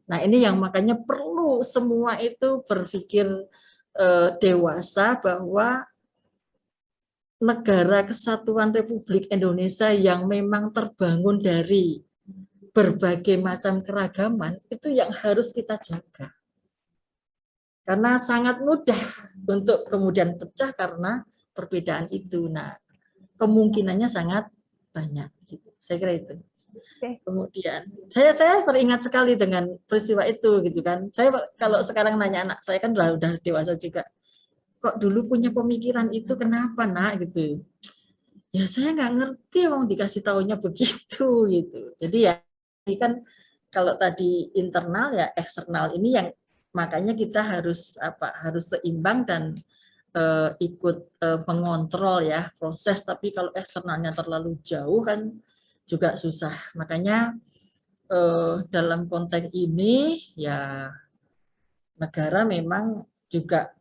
Nah ini yang makanya perlu semua itu berpikir dewasa bahwa negara kesatuan Republik Indonesia yang memang terbangun dari berbagai macam keragaman itu yang harus kita jaga. Karena sangat mudah untuk kemudian pecah karena perbedaan itu. Nah, kemungkinannya sangat banyak. Gitu. Saya kira itu. Kemudian saya teringat sekali dengan peristiwa itu gitu kan. Saya kalau sekarang nanya anak saya kan udah dewasa juga. Kok dulu punya pemikiran itu kenapa nak gitu. Ya saya nggak ngerti wong dikasih taunya begitu gitu. Jadi ya ini kan kalau tadi internal ya eksternal ini yang makanya kita harus harus seimbang dan ikut mengontrol ya proses, tapi kalau eksternalnya terlalu jauh kan juga susah. Makanya dalam konteks ini ya negara memang juga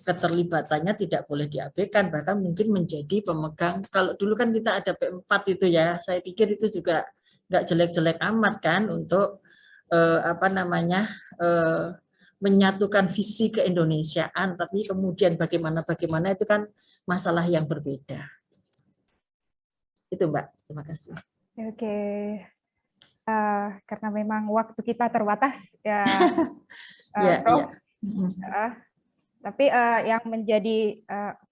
keterlibatannya tidak boleh diabaikan, bahkan mungkin menjadi pemegang. Kalau dulu kan kita ada P4 itu ya, saya pikir itu juga nggak jelek-jelek amat kan untuk menyatukan visi keindonesiaan, tapi kemudian bagaimana itu kan masalah yang berbeda. Itu Mbak, terima kasih. Oke, karena memang waktu kita terbatas ya, Prof. Ya. Tapi yang menjadi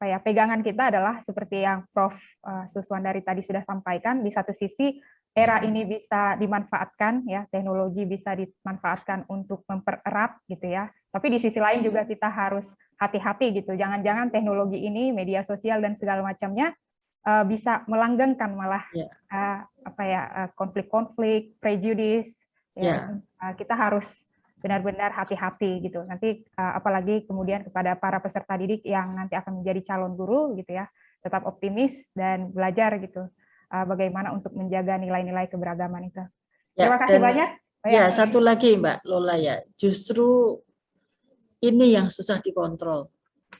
pegangan kita adalah seperti yang Prof. Suswandari tadi sudah sampaikan, di satu sisi era ini bisa dimanfaatkan, ya teknologi bisa dimanfaatkan untuk mempererat gitu ya. Tapi di sisi lain juga kita harus hati-hati gitu. Jangan-jangan teknologi ini, media sosial dan segala macamnya bisa melanggengkan malah Ya. konflik-konflik, prejudice. Ya. Kita harus benar-benar hati-hati gitu. Nanti apalagi kemudian kepada para peserta didik yang nanti akan menjadi calon guru gitu ya, tetap optimis dan belajar gitu. Bagaimana untuk menjaga nilai-nilai keberagaman itu. Ya, Terima kasih dan banyak. ya, satu lagi Mbak Lola ya, justru ini yang susah dikontrol,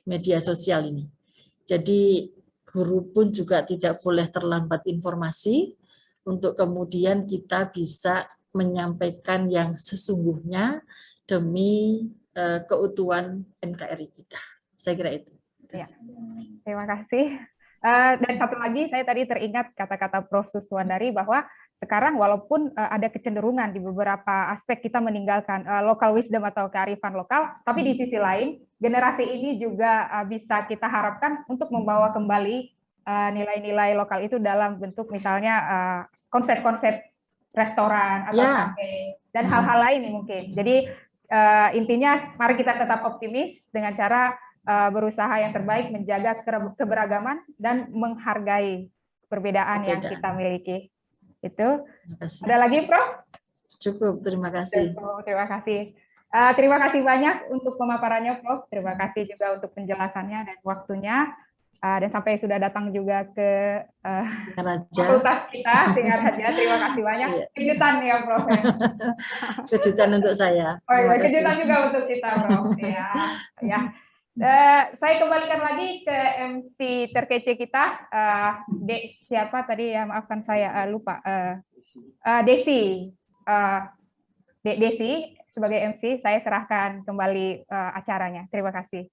media sosial ini. Jadi guru pun juga tidak boleh terlambat informasi untuk kemudian kita bisa menyampaikan yang sesungguhnya demi keutuhan NKRI kita. Saya kira itu. Ya, terima kasih. Dan satu lagi, saya tadi teringat kata-kata Prof. Suswandari bahwa sekarang walaupun ada kecenderungan di beberapa aspek kita meninggalkan local wisdom atau kearifan lokal, tapi di sisi lain generasi ini juga bisa kita harapkan untuk membawa kembali nilai-nilai lokal itu dalam bentuk misalnya konsep-konsep restoran atau kafe dan hal-hal lain mungkin. Jadi intinya mari kita tetap optimis dengan cara berusaha yang terbaik menjaga keberagaman dan menghargai perbedaan yang kita miliki. Itu. Ada lagi, Prof? Cukup, terima kasih. Terima kasih. Terima kasih banyak untuk pemaparannya, Prof. Terima kasih juga untuk penjelasannya dan waktunya. Dan sampai sudah datang juga ke fakultas kita, Singaraja. Terima kasih banyak. Kejutan ya, Prof. Kejutan untuk saya. Oh iya, kejutan juga untuk kita, Prof. Ya. Saya kembalikan lagi ke MC terkece kita, siapa tadi ya, maafkan saya lupa, Desi, Desi sebagai MC, saya serahkan kembali acaranya. Terima kasih.